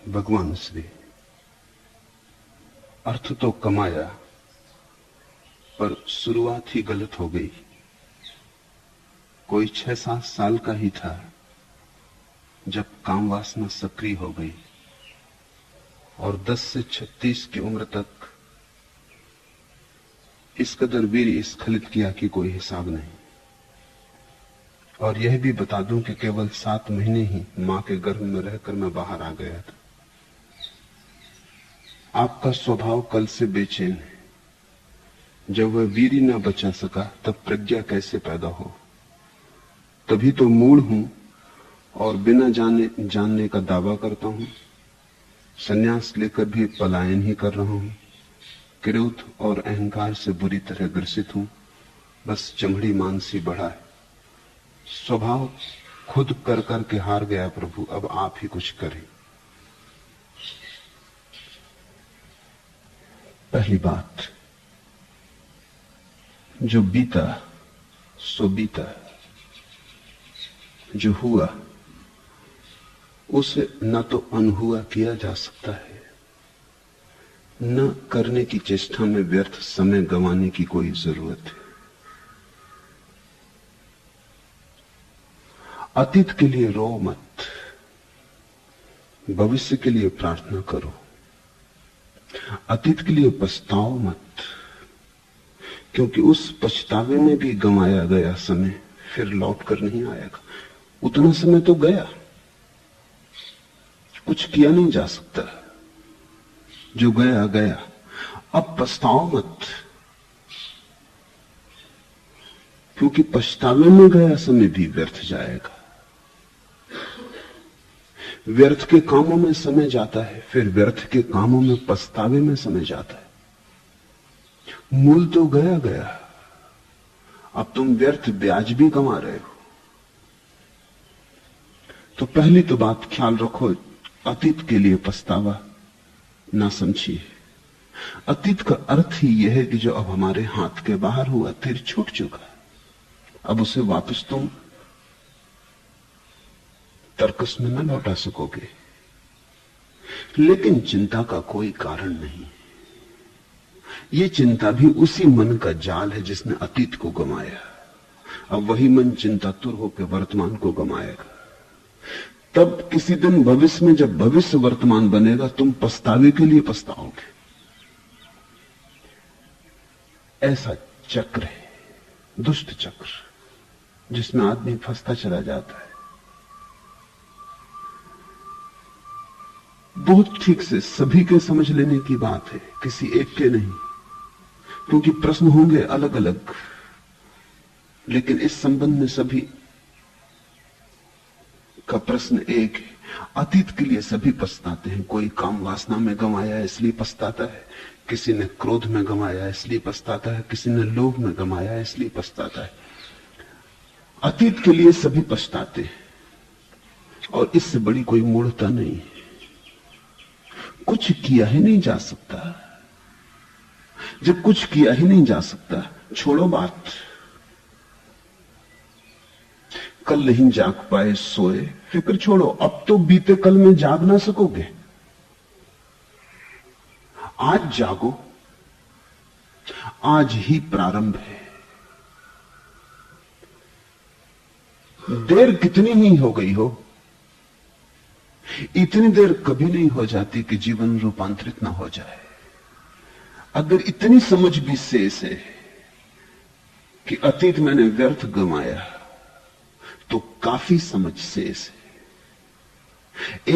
भगवान श्री अर्थ तो कमाया, पर शुरुआत ही गलत हो गई। कोई 6-7 साल का ही था जब काम वासना सक्रिय हो गई, और 10 से 36 की उम्र तक इस कदर वीर स्खलित किया कि कोई हिसाब नहीं। और यह भी बता दूं कि केवल 7 महीने ही मां के गर्भ में रहकर मैं बाहर आ गया था। आपका स्वभाव कल से बेचैन है। जब वह वीरी न बचा सका तब प्रज्ञा कैसे पैदा हो? तभी तो मूढ़ हूं और बिना जानने का दावा करता हूं। संन्यास लेकर भी पलायन ही कर रहा हूं। क्रोध और अहंकार से बुरी तरह ग्रसित हूं। बस चमड़ी मानसी बढ़ा है। स्वभाव खुद कर करके हार गया। प्रभु, अब आप ही कुछ करें। पहली बात, जो बीता सो बीता, जो हुआ उसे न तो अनहुआ किया जा सकता है, न करने की चेष्टा में व्यर्थ समय गंवाने की कोई जरूरत है। अतीत के लिए रो मत, भविष्य के लिए प्रार्थना करो। अतीत के लिए पछताओ मत, क्योंकि उस पछतावे में भी गंवाया गया समय फिर लौट कर नहीं आएगा। उतना समय तो गया, कुछ किया नहीं जा सकता। जो गया गया। अब पछताओ मत, क्योंकि पछतावे में गया समय भी व्यर्थ जाएगा। व्यर्थ के कामों में समय जाता है, फिर व्यर्थ के कामों में पछतावे में समय जाता है। मूल तो गया गया, अब तुम व्यर्थ ब्याज भी कमा रहे हो। तो पहली तो बात ख्याल रखो, अतीत के लिए पछतावा ना समझिए। अतीत का अर्थ ही यह है कि जो अब हमारे हाथ के बाहर हुआ, तीर छूट चुका, अब उसे वापस तुम तर्कस में न लौटा सकोगे। लेकिन चिंता का कोई कारण नहीं। ये चिंता भी उसी मन का जाल है जिसने अतीत को गंवाया। अब वही मन चिंतातुर होकर वर्तमान को गंवाएगा। तब किसी दिन भविष्य में जब भविष्य वर्तमान बनेगा, तुम पछतावे के लिए पछताओगे। ऐसा चक्र है, दुष्ट चक्र, जिसमें आदमी फंसता चला जाता है। बहुत ठीक से सभी के समझ लेने की बात है, किसी एक के नहीं, क्योंकि प्रश्न होंगे अलग अलग। लेकिन इस संबंध में सभी का प्रश्न एक है। अतीत के लिए सभी पछताते हैं। कोई काम वासना में गंवाया इसलिए पछताता है, किसी ने क्रोध में गंवाया इसलिए पछताता है, किसी ने लोभ में गंवाया इसलिए पछताता है। अतीत के लिए सभी पछताते हैं, और इससे बड़ी कोई मूढ़ता नहीं है। कुछ किया ही नहीं जा सकता। जब कुछ किया ही नहीं जा सकता, छोड़ो बात। कल नहीं जाग पाए सोए, फिक्र छोड़ो। अब तो बीते कल में जाग ना सकोगे। आज जागो, आज ही प्रारंभ है। देर कितनी ही हो गई हो, इतनी देर कभी नहीं हो जाती कि जीवन रूपांतरित ना हो जाए। अगर इतनी समझ भी शेष है कि अतीत मैंने व्यर्थ गंवाया, तो काफी समझ शेष है।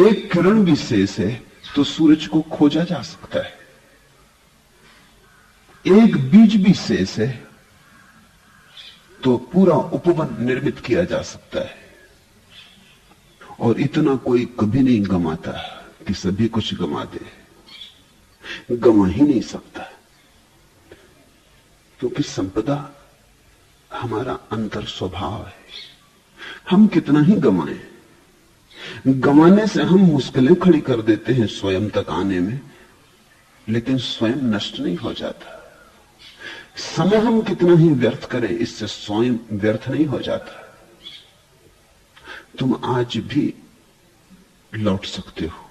एक किरण भी शेष है तो सूरज को खोजा जा सकता है। एक बीज भी शेष है तो पूरा उपवन निर्मित किया जा सकता है। और इतना कोई कभी नहीं गंवाता कि सभी कुछ गंवा दे। गंवा ही नहीं सकता, क्योंकि संपदा हमारा अंतर स्वभाव है। हम कितना ही गंवाएं, गंवाने से हम मुश्किलें खड़ी कर देते हैं स्वयं तक आने में, लेकिन स्वयं नष्ट नहीं हो जाता। समय हम कितना ही व्यर्थ करें, इससे स्वयं व्यर्थ नहीं हो जाता। तुम आज भी लौट सकते हो,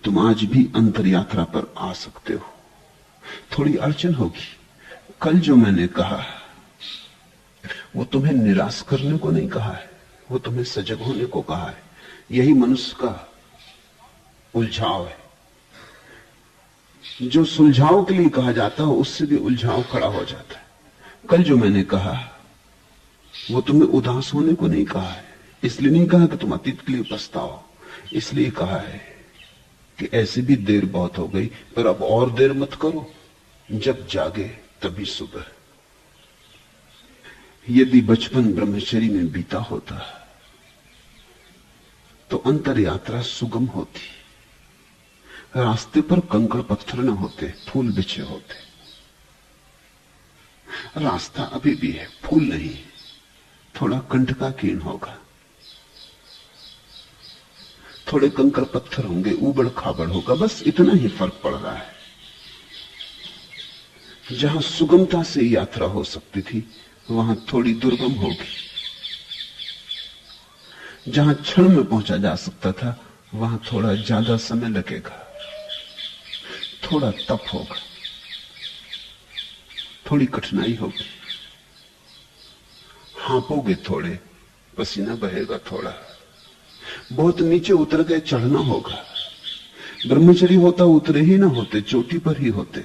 तुम आज भी अंतर यात्रा पर आ सकते हो। थोड़ी अड़चन होगी। कल जो मैंने कहा वो तुम्हें निराश करने को नहीं कहा है, वो तुम्हें सजग होने को कहा है। यही मनुष्य का उलझाव है। जो सुलझाव के लिए कहा जाता है उससे भी उलझाव खड़ा हो जाता है। कल जो मैंने कहा वो तुम्हें उदास होने को नहीं कहा है, इसलिए नहीं कहा कि तुम अतीत के लिए पछताओ, इसलिए कहा है कि ऐसे भी देर बहुत हो गई, पर अब और देर मत करो, जब जागे तभी सुबह। यदि बचपन ब्रह्मचर्य में बीता होता तो अंतर यात्रा सुगम होती। रास्ते पर कंकड़ पत्थर न होते, फूल बिछे होते। रास्ता अभी भी है, फूल नहीं, थोड़ा कंटकाकीर्ण होगा, थोड़े कंकड़ पत्थर होंगे, ऊबड़ खाबड़ होगा, बस इतना ही फर्क पड़ रहा है। जहां सुगमता से यात्रा हो सकती थी वहां थोड़ी दुर्गम होगी। जहां क्षण में पहुंचा जा सकता था वहां थोड़ा ज्यादा समय लगेगा, थोड़ा तप होगा, थोड़ी कठिनाई होगी, हाँपोगे थोड़े, पसीना बहेगा थोड़ा, बहुत नीचे उतर गए, चढ़ना होगा। ब्रह्मचर्य होता उतरे ही ना होते, चोटी पर ही होते।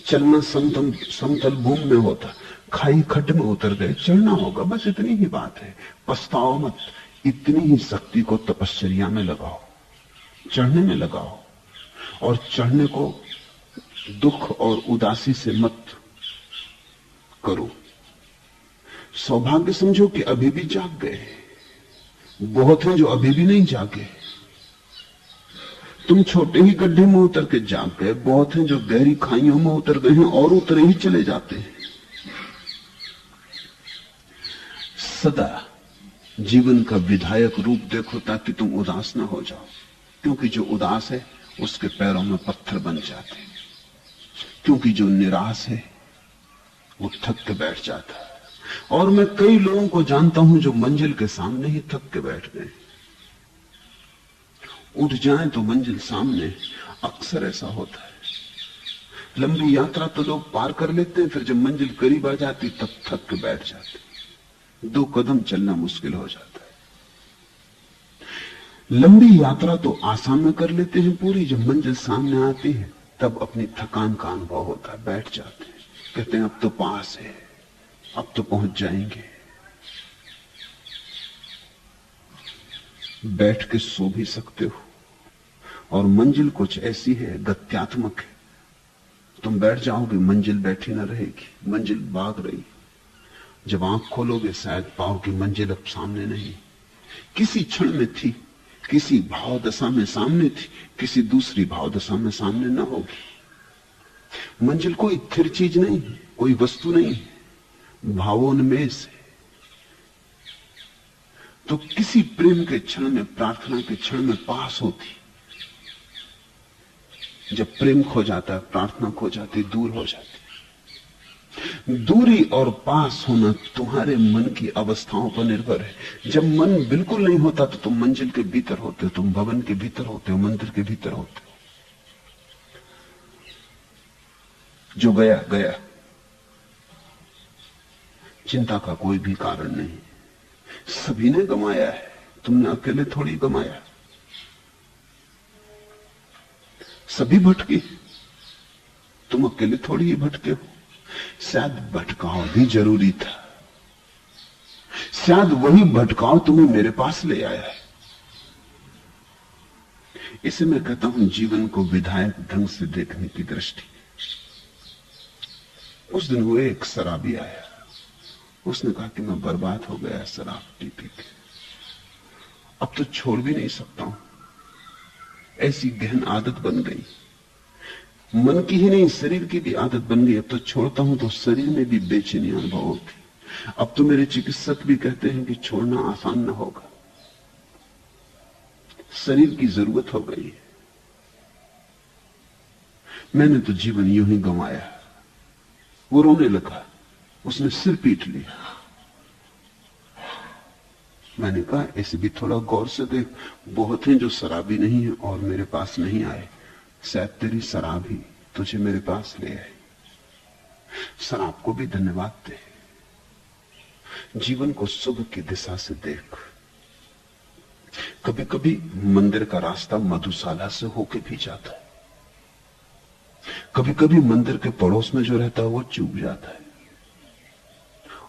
चलना समतल भूमि में होता, खाई खड्ड में उतर गए, चढ़ना होगा, बस इतनी ही बात है। पछताओ मत, इतनी ही शक्ति को तपश्चर्या में लगाओ, चढ़ने में लगाओ, और चढ़ने को दुख और उदासी से मत करो। सौभाग्य समझो कि अभी भी जाग गए। बहुत हैं जो अभी भी नहीं जागे। तुम छोटे ही गड्ढे में उतर के जाग गए, बहुत हैं जो गहरी खाइयों में उतर गए हैं और उतरे ही चले जाते हैं। सदा जीवन का विधायक रूप देखो ताकि तुम उदास ना हो जाओ, क्योंकि जो उदास है उसके पैरों में पत्थर बन जाते हैं, क्योंकि जो निराश है वो थक के बैठ जाता है। और मैं कई लोगों को जानता हूं जो मंजिल के सामने ही थक के बैठ गए। उठ जाएं तो मंजिल सामने, अक्सर ऐसा होता है। लंबी यात्रा तो लोग पार कर लेते हैं, फिर जब मंजिल करीब आ जाती तब थक के बैठ जाते, 2 कदम चलना मुश्किल हो जाता है। लंबी यात्रा तो आसाम में कर लेते हैं पूरी, जब मंजिल सामने आती है तब अपनी थकान का अनुभव होता है, बैठ जाते हैं, कहते हैं अब तो पास है, अब तो पहुंच जाएंगे। बैठ के सो भी सकते हो। और मंजिल कुछ ऐसी है, गत्यात्मक है। तुम बैठ जाओगे, मंजिल बैठी ना रहेगी, मंजिल भाग रही। जब आंख खोलोगे शायद पाओगे मंजिल अब सामने नहीं, किसी क्षण में थी, किसी भाव दशा में सामने थी, किसी दूसरी भाव दशा में सामने ना होगी। मंजिल कोई स्थिर चीज नहीं है, कोई वस्तु नहीं है, भावोन्मेष है। तो किसी प्रेम के क्षण में, प्रार्थना के क्षण में पास होती, जब प्रेम खो जाता है, प्रार्थना खो जाती, दूर हो जाती। दूरी और पास होना तुम्हारे मन की अवस्थाओं पर निर्भर है। जब मन बिल्कुल नहीं होता तो तुम मंजिल के भीतर होते हो, तुम भवन के भीतर होते हो, मंदिर के भीतर होते हो। जो गया गया, चिंता का कोई भी कारण नहीं। सभी ने गमाया है, तुमने अकेले थोड़ी गमाया। सभी भटके, तुम अकेले थोड़ी ही भटके हो। शायद भटकाव भी जरूरी था, शायद वही भटकाव तुम्हें मेरे पास ले आया है। इसे मैं कहता हूं जीवन को विधायक ढंग से देखने की दृष्टि। उस दिन वो एक शराबी आया, उसने कहा कि मैं बर्बाद हो गया शराब पी पी के, अब तो छोड़ भी नहीं सकता हूं, ऐसी गहन आदत बन गई, मन की ही नहीं शरीर की भी आदत बन गई। अब तो छोड़ता हूं तो शरीर में भी बेचैनी अनुभव होती। अब तो मेरे चिकित्सक भी कहते हैं कि छोड़ना आसान न होगा, शरीर की जरूरत हो गई है। मैंने तो जीवन यूं ही गंवाया। वो रोने लगा, उसने सिर पीट लिया। मैंने कहा इसे भी थोड़ा गौर से देख, बहुत हैं जो शराबी नहीं है और मेरे पास नहीं आए, शायद तेरी शराब ही तुझे मेरे पास ले आए। शराब को भी धन्यवाद दे, जीवन को शुभ की दिशा से देख। कभी कभी मंदिर का रास्ता मधुशाला से होके भी जाता है, कभी कभी मंदिर के पड़ोस में जो रहता है वो चूक जाता है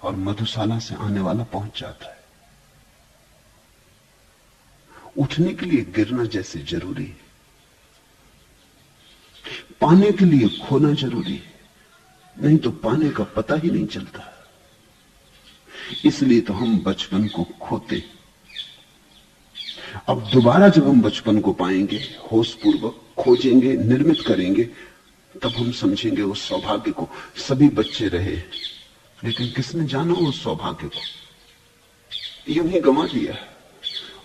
और मधुशाला से आने वाला पहुंच जाता है। उठने के लिए गिरना जैसे जरूरी है, पाने के लिए खोना जरूरी है, नहीं तो पाने का पता ही नहीं चलता। इसलिए तो हम बचपन को खोते। अब दोबारा जब हम बचपन को पाएंगे, होश पूर्वक खोजेंगे, निर्मित करेंगे, तब हम समझेंगे उस सौभाग्य को। सभी बच्चे रहे, लेकिन किसने जाना उस सौभाग्य को, यूं ही गंवा दिया।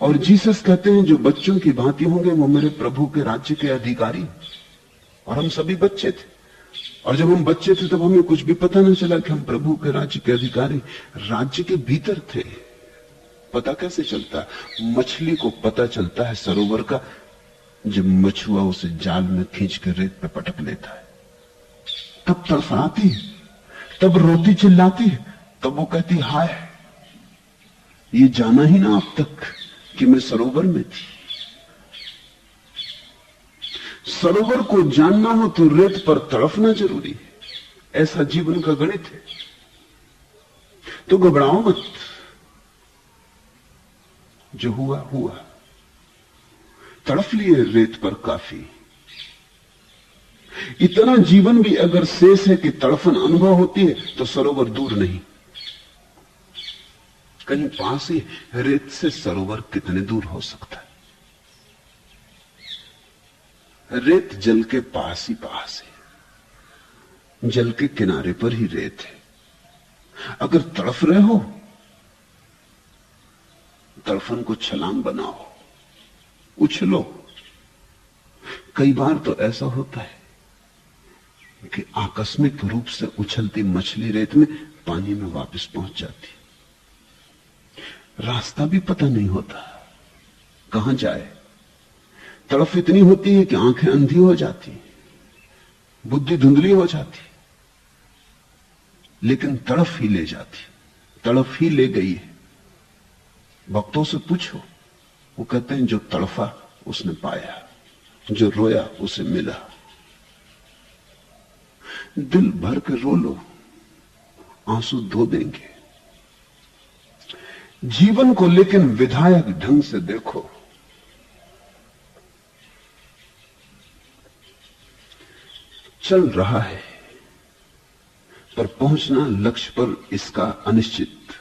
और जीसस कहते हैं जो बच्चों की भांति होंगे वो मेरे प्रभु के राज्य के अधिकारी। और हम सभी बच्चे थे, और जब हम बच्चे थे तब हमें कुछ भी पता नहीं चला कि हम प्रभु के राज्य के अधिकारी राज्य के भीतर थे। पता कैसे चलता? मछली को पता चलता है सरोवर का जब मछुआ उसे जाल में खींच कर रेत पे पटक लेता है, तब तड़फड़ाती है, तब रोती चिल्लाती है, तब वो कहती हाय, ये जाना ही ना अब तक कि मैं सरोवर में थी। सरोवर को जानना हो तो रेत पर तड़फना जरूरी है, ऐसा जीवन का गणित है। तो घबराओ मत, जो हुआ हुआ, तड़फ लिए रेत पर काफी। इतना जीवन भी अगर शेष है कि तड़फन अनुभव होती है तो सरोवर दूर नहीं, कहीं पास ही। रेत से सरोवर कितने दूर हो सकता है? रेत जल के पास ही पास है, जल के किनारे पर ही रेत है। अगर तड़फ रहे हो, तड़फन को छलांग बनाओ, उछलो। कई बार तो ऐसा होता है कि आकस्मिक रूप से उछलती मछली रेत में पानी में वापस पहुंच जाती, रास्ता भी पता नहीं होता कहां जाए। तड़फ इतनी होती है कि आंखें अंधी हो जाती, बुद्धि धुंधली हो जाती, लेकिन तड़फ ही ले जाती, तड़फ ही ले गई है। भक्तों से पूछो, वो कहते हैं जो तड़फा उसने पाया, जो रोया उसे मिला। दिल भर के रो लो, आंसू धो देंगे जीवन को, लेकिन विधायक ढंग से देखो। चल रहा है पर पहुंचना लक्ष्य पर इसका अनिश्चित।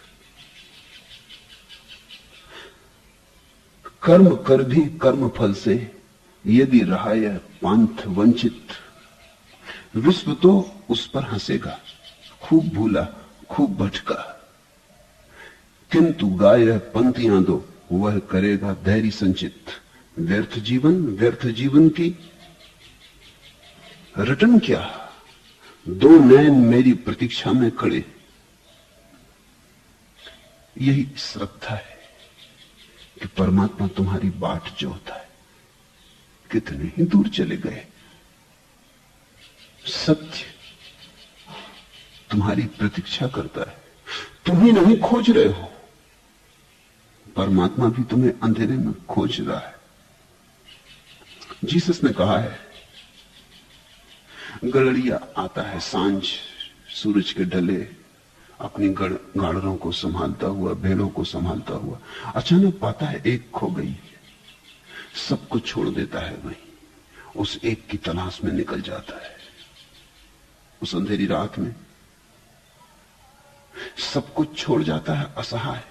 कर्म कर भी कर्म फल से यदि रहा यह पांथ वंचित। विश्व तो उस पर हंसेगा, खूब भूला खूब भटका, किंतु गाय पंक्तियां दो वह करेगा धैर्य संचित। व्यर्थ जीवन की रटन क्या, दो नैन मेरी प्रतीक्षा में खड़े। यही श्रद्धा है कि परमात्मा तुम्हारी बाट जोहता है। कितने ही दूर चले गए, सत्य तुम्हारी प्रतीक्षा करता है। तुम ही नहीं खोज रहे हो, परमात्मा भी तुम्हें अंधेरे में खोज रहा है। जीसस ने कहा है, गड़रिया आता है सांझ सूरज के ढले, अपनी गाड़रों को संभालता हुआ, भेड़ों को संभालता हुआ, अचानक पाता है एक खो गई, सबको छोड़ देता है, वहीं उस एक की तलाश में निकल जाता है। उस अंधेरी रात में सब कुछ छोड़ जाता है, असहाय,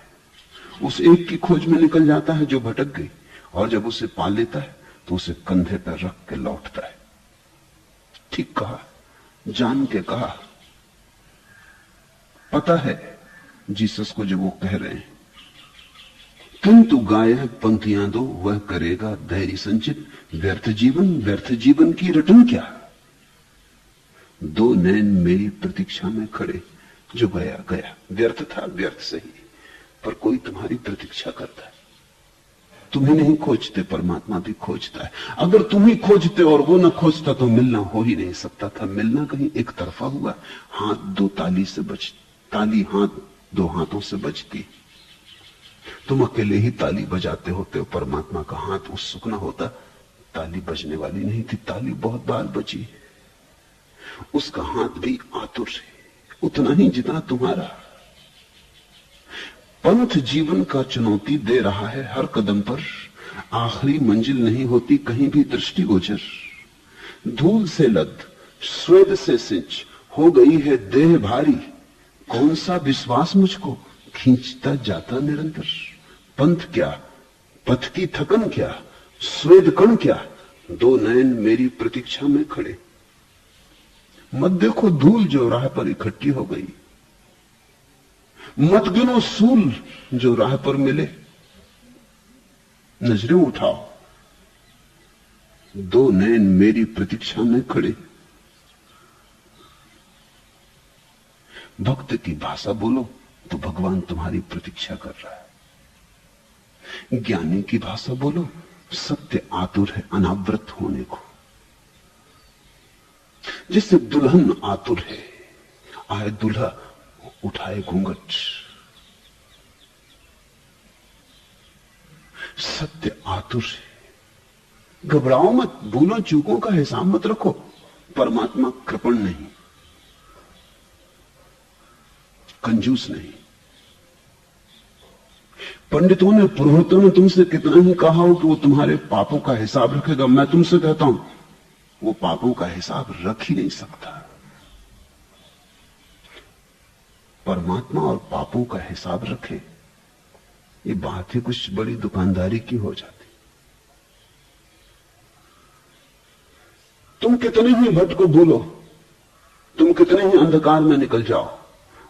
उस एक की खोज में निकल जाता है जो भटक गई। और जब उसे पा लेता है तो उसे कंधे पर रख के लौटता है। ठीक कहा, जान के कहा, पता है जीसस को जब वो कह रहे हैं, किंतु गाय पंक्तियां दो वह करेगा धैर्य संचित। व्यर्थ जीवन की रटन क्या, दो नैन मेरी प्रतीक्षा में खड़े। जो गया गया, व्यर्थ था, व्यर्थ सही, पर कोई तुम्हारी प्रतीक्षा करता है। तुम्हें नहीं खोजते, परमात्मा भी खोजता है। अगर तुम ही खोजते और वो न खोजता तो मिलना हो ही नहीं सकता था। मिलना कहीं एक तरफा हुआ। हाथ दो ताली से ताली हाथ दो हाथों से बजती। तुम अकेले ही ताली बजाते होते हो, परमात्मा का हाथ उत्सुक न होता ताली बजने वाली नहीं थी। ताली बहुत बार बजी, उसका हाथ भी आतुर है, उतना ही जितना तुम्हारा। पंथ जीवन का चुनौती दे रहा है हर कदम पर। आखिरी मंजिल नहीं होती कहीं भी दृष्टिगोचर। धूल से लद स्वेद से सिंच हो गई है देह भारी। कौन सा विश्वास मुझको खींचता जाता निरंतर। पंथ क्या, पथ की थकन क्या, स्वेद कण क्या, दो नयन मेरी प्रतीक्षा में खड़े। मत देखो धूल जो राह पर इकट्ठी हो गई, मत गिनो सूल जो राह पर मिले। नजरें उठाओ, दो नयन मेरी प्रतीक्षा में खड़े। भक्त की भाषा बोलो तो भगवान तुम्हारी प्रतीक्षा कर रहा है। ज्ञानी की भाषा बोलो, सत्य आतुर है अनावृत होने को। जिससे दुल्हन आतुर है, आए दुल्हा उठाए घूंघट। सत्य आतुर है। घबराओ मत, भूलों चूकों का हिसाब मत रखो। परमात्मा कृपण नहीं, कंजूस नहीं। पंडितों ने पुरोहितों ने तुमसे कितना ही कहा हो कि वो तुम्हारे पापों का हिसाब रखेगा, मैं तुमसे कहता हूं वो पापों का हिसाब रख ही नहीं सकता। परमात्मा और पापों का हिसाब रखे, ये बात ही कुछ बड़ी दुकानदारी की हो जाती। तुम कितने ही भटको भूलो, तुम कितने ही अंधकार में निकल जाओ,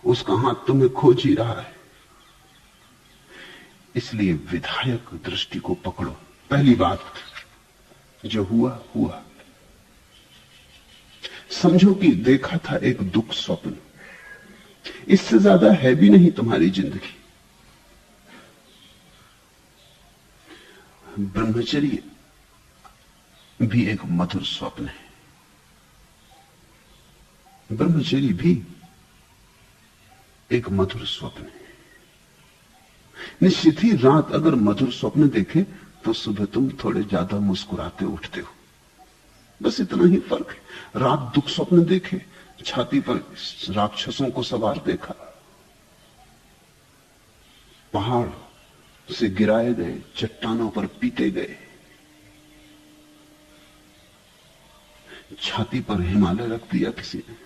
उसका हाथ तुम्हें खोज ही रहा है। इसलिए विधायक दृष्टि को पकड़ो। पहली बात, जो हुआ हुआ। समझो कि देखा था एक दुख स्वप्न, इससे ज्यादा है भी नहीं तुम्हारी जिंदगी। ब्रह्मचर्य भी एक मधुर स्वप्न है। ब्रह्मचर्य भी एक मधुर स्वप्न है। निश्चित ही रात अगर मधुर स्वप्न देखे तो सुबह तुम थोड़े ज्यादा मुस्कुराते उठते हो, बस इतना ही फर्क है। रात दुख स्वप्न देखे, छाती पर राक्षसों को सवार देखा, पहाड़ से गिराए गए, चट्टानों पर पीटे गए, छाती पर हिमालय रख दिया किसी ने।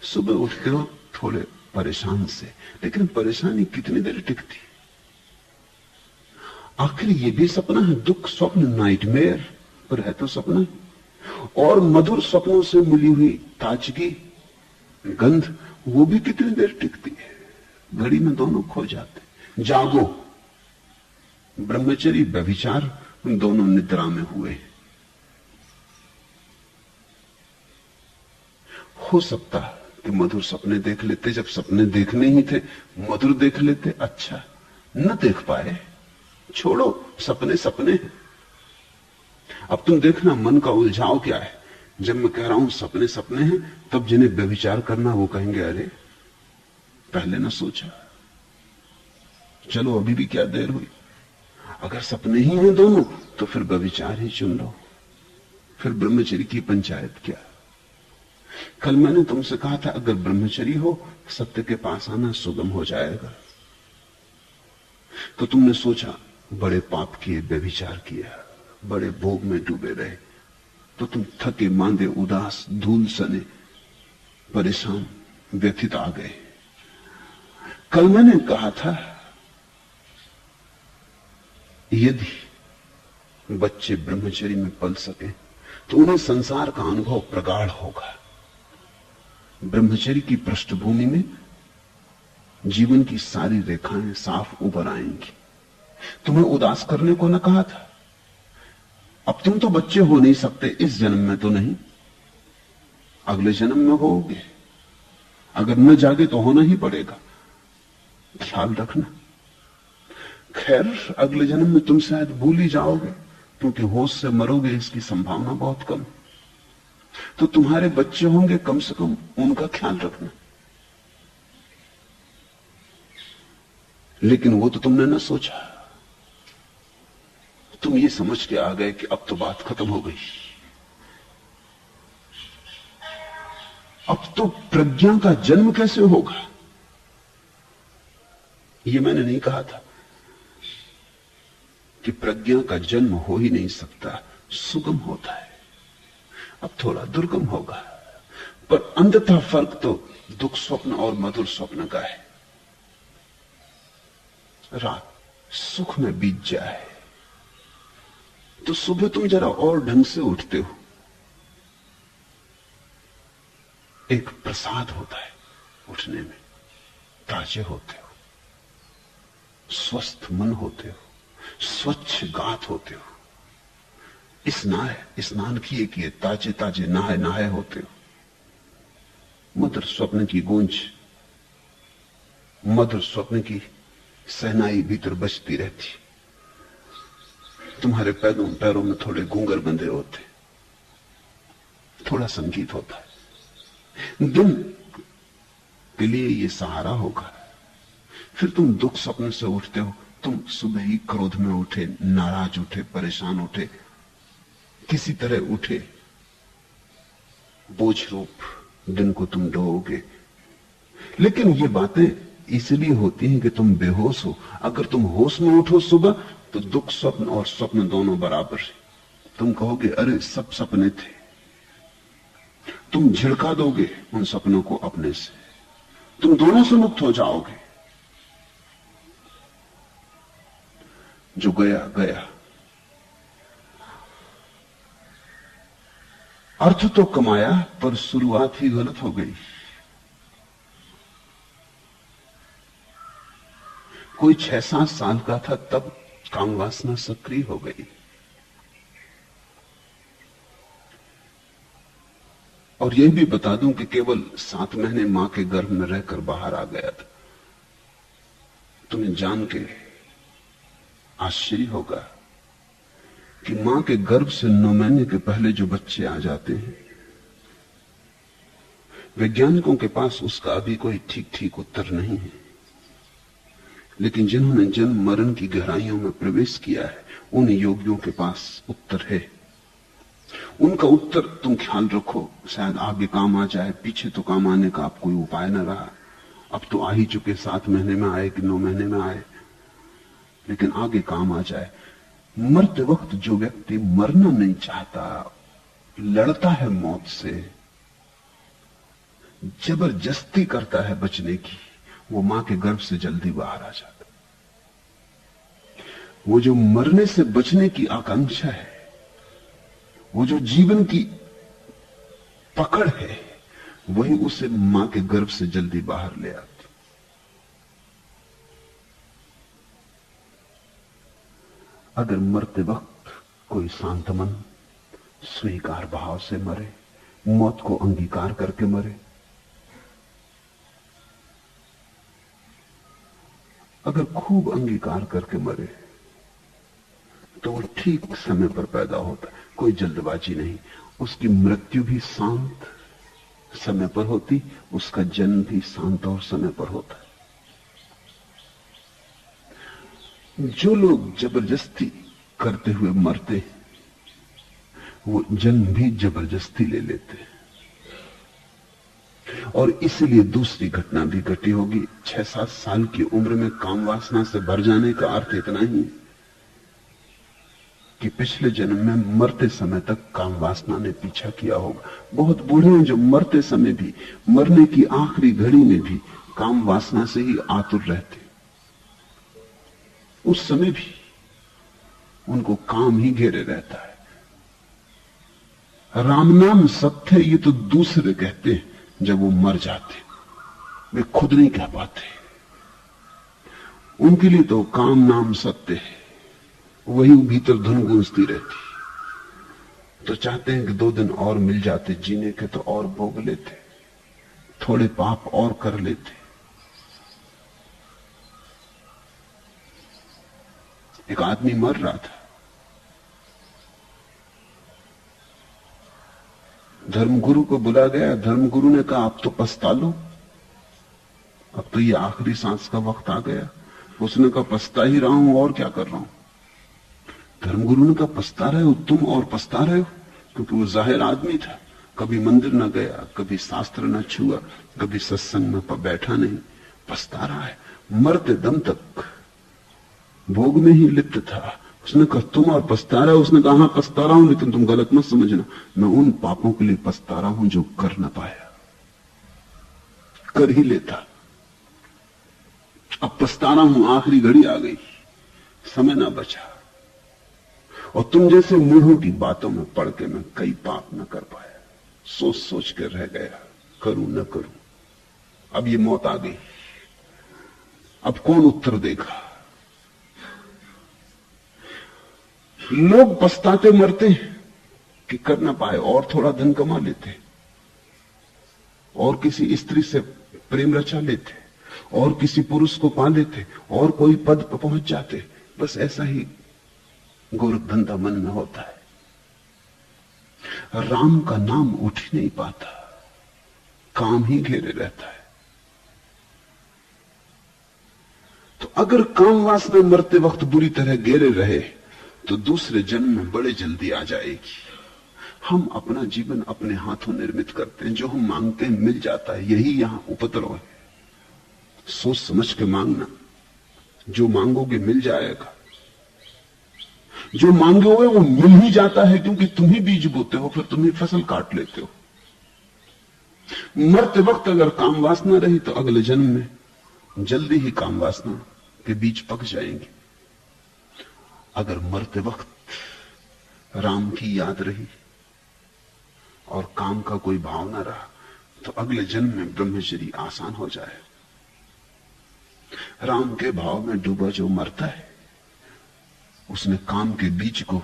सुबह उठते हो थोड़े परेशान से, लेकिन परेशानी कितनी देर टिकती। आखिर ये भी सपना है, दुख स्वप्न, नाइटमेयर, पर है तो सपना। और मधुर सपनों से मिली हुई ताजगी, गंध, वो भी कितनी देर टिकती है। घड़ी में दोनों खो जाते। जागो, ब्रह्मचर्य व्यभिचार दोनों निद्रा में हुए। हो सकता कि मधुर सपने देख लेते, जब सपने देखने ही थे मधुर देख लेते। अच्छा, न देख पाए, छोड़ो, सपने सपने। अब तुम देखना मन का उलझाव क्या है। जब मैं कह रहा हूं सपने सपने हैं, तब जिन्हें व्यभिचार करना वो कहेंगे अरे पहले न सोचा, चलो अभी भी क्या देर हुई। अगर सपने ही हैं दोनों तो फिर व्यभिचार ही चुन लो, फिर ब्रह्मचर्य की पंचायत क्या। कल मैंने तुमसे कहा था अगर ब्रह्मचर्य हो सत्य के पास आना सुगम हो जाएगा। तो तुमने सोचा बड़े पाप किए, व्यभिचार किया, बड़े भोग में डूबे रहे, तो तुम थके मांदे, उदास, धूल सने, परेशान, व्यथित आ गए। कल मैंने कहा था यदि बच्चे ब्रह्मचर्य में पल सके तो उन्हें संसार का अनुभव प्रगाढ़ होगा। ब्रह्मचर्य की पृष्ठभूमि में जीवन की सारी रेखाएं साफ उभर आएंगी। तुम्हें उदास करने को न कहा था। अब तुम तो बच्चे हो नहीं सकते, इस जन्म में तो नहीं, अगले जन्म में होगे। अगर न जागे तो होना ही पड़ेगा। ख्याल रखना, खैर, अगले जन्म में तुम शायद भूल ही जाओगे, क्योंकि होश से मरोगे इसकी संभावना बहुत कम। तो तुम्हारे बच्चे होंगे, कम से कम उनका ख्याल रखना। लेकिन वो तो तुमने न सोचा, तुम ये समझ के आ गए कि अब तो बात खत्म हो गई, अब तो प्रज्ञा का जन्म कैसे होगा। ये मैंने नहीं कहा था कि प्रज्ञा का जन्म हो ही नहीं सकता, सुगम होता है, अब थोड़ा दुर्गम होगा, पर अंततः फर्क तो दुख स्वप्न और मधुर स्वप्न का है। रात सुख में बीत जाए तो सुबह तुम जरा और ढंग से उठते हो, एक प्रसाद होता है उठने में, ताजे होते हो, स्वस्थ मन होते हो, स्वच्छ गात होते हो, स्नान किए किए ताजे ताजे नहाए नहाए होते हो। मधुर स्वप्न की गूंज, मधुर स्वप्न की सहनाई भीतर बजती रहती। तुम्हारे पैरों में थोड़े घूंगर बंधे होते, थोड़ा संगीत होता है। दिन के लिए ये सहारा होगा। फिर तुम दुख स्वप्न से उठते हो, तुम सुबह ही क्रोध में उठे, नाराज उठे, परेशान उठे, किसी तरह उठे, बोझ रूप दिन को तुम ढोओगे। लेकिन ये बातें इसलिए होती हैं कि तुम बेहोश हो। अगर तुम होश में उठो सुबह, तो दुख स्वप्न और स्वप्न दोनों बराबर है। तुम कहोगे अरे सब सपने थे, तुम झिड़का दोगे उन सपनों को अपने से, तुम दोनों से मुक्त हो जाओगे। जो गया गया, अर्थ तो कमाया पर शुरुआत ही गलत हो गई। कोई 6-7 साल का था तब काम वासना सक्रिय हो गई, और यह भी बता दूं कि केवल 7 महीने मां के गर्भ में रहकर बाहर आ गया था। तुम्हें जान के आश्चर्य होगा कि मां के गर्भ से 9 महीने के पहले जो बच्चे आ जाते हैं, वैज्ञानिकों के पास उसका अभी कोई ठीक ठीक उत्तर नहीं है। लेकिन जिन्होंने जन्म मरण की गहराइयों में प्रवेश किया है, उन योगियों के पास उत्तर है। उनका उत्तर तुम ख्याल रखो, शायद आगे काम आ जाए। पीछे तो काम आने का अब कोई उपाय न रहा, अब तो आ ही चुके, 7 महीने में आए कि 9 महीने में आए, लेकिन आगे काम आ जाए। मरते वक्त जो व्यक्ति मरना नहीं चाहता, लड़ता है मौत से, जबरदस्ती करता है बचने की, वो मां के गर्भ से जल्दी बाहर आ जाता। वो जो मरने से बचने की आकांक्षा है, वो जो जीवन की पकड़ है, वही उसे मां के गर्भ से जल्दी बाहर ले आती। अगर मरते वक्त कोई शांत मन स्वीकार भाव से मरे, मौत को अंगीकार करके मरे, अगर खूब अंगीकार करके मरे, तो वो ठीक समय पर पैदा होता है, कोई जल्दबाजी नहीं। उसकी मृत्यु भी शांत समय पर होती, उसका जन्म भी शांत और समय पर होता है। जो लोग जबरदस्ती करते हुए मरते हैं, वो जन्म भी जबरदस्ती ले लेते हैं। और इसलिए दूसरी घटना भी घटी होगी। 6-7 साल की उम्र में काम वासना से भर जाने का अर्थ इतना ही कि पिछले जन्म में मरते समय तक काम वासना ने पीछा किया होगा। बहुत बूढ़े हैं जो मरते समय भी, मरने की आखिरी घड़ी में भी काम वासना से ही आतुर रहते। उस समय भी उनको काम ही घेरे रहता है। राम नाम सत्य, ये तो दूसरे कहते हैं जब वो मर जाते, वे खुद नहीं कह पाते। उनके लिए तो काम नाम सत्य है, वही भीतर धुन गूंजती रहती। तो चाहते हैं कि 2 दिन और मिल जाते जीने के, तो और भोग लेते, थोड़े पाप और कर लेते। एक आदमी मर रहा था, धर्मगुरु को बुला गया। धर्मगुरु ने कहा आप तो पछता लो, अब तो ये आखिरी सांस का वक्त आ गया। उसने कहा पछता ही रहा हूं और क्या कर रहा हूं। धर्मगुरु ने कहा पछता रहे हो तुम और पछता रहे हो, क्योंकि वो जाहिर आदमी था, कभी मंदिर न गया, कभी शास्त्र न छुआ, कभी सत्संग में बैठा नहीं, पछता रहा है, मरते दम तक भोग में ही लिप्त था। उसने कहा तुम और पछता रहे हो। उसने कहा हाँ पछता रहा हूं, लेकिन तुम गलत मत समझना, मैं उन पापों के लिए पछता रहा हूं जो कर न पाया, कर ही लेता। अब पछता रहा हूं, आखिरी घड़ी आ गई, समय ना बचा, और तुम जैसे मूढ़ों की बातों में पड़ के मैं कई पाप न कर पाया, सोच सोच कर रह गया, करूं न करूं। अब ये मौत आ गई, अब कौन उत्तर देगा। लोग पछताते मरते कि कर ना पाए, और थोड़ा धन कमा लेते, और किसी स्त्री से प्रेम रचा लेते, और किसी पुरुष को पा लेते, और कोई पद पर पहुंच जाते। बस ऐसा ही गोरख धंधा मन में होता है। राम का नाम उठ ही नहीं पाता, काम ही घेरे रहता है। तो अगर काम वासना मरते वक्त बुरी तरह घेरे रहे तो दूसरे जन्म में बड़े जल्दी आ जाएगी। हम अपना जीवन अपने हाथों निर्मित करते हैं, जो हम मांगते हैं मिल जाता है, यही यहां उपद्रव है। सोच समझ के मांगना, जो मांगोगे मिल जाएगा, जो मांगोगे वो मिल ही जाता है, क्योंकि तुम ही बीज बोते हो, फिर तुम ही फसल काट लेते हो। मरते वक्त अगर काम वासना रही तो अगले जन्म में जल्दी ही काम वासना के बीज पक जाएंगे। अगर मरते वक्त राम की याद रही और काम का कोई भाव ना रहा तो अगले जन्म में ब्रह्मचर्य आसान हो जाए। राम के भाव में डूबा जो मरता है, उसने काम के बीज को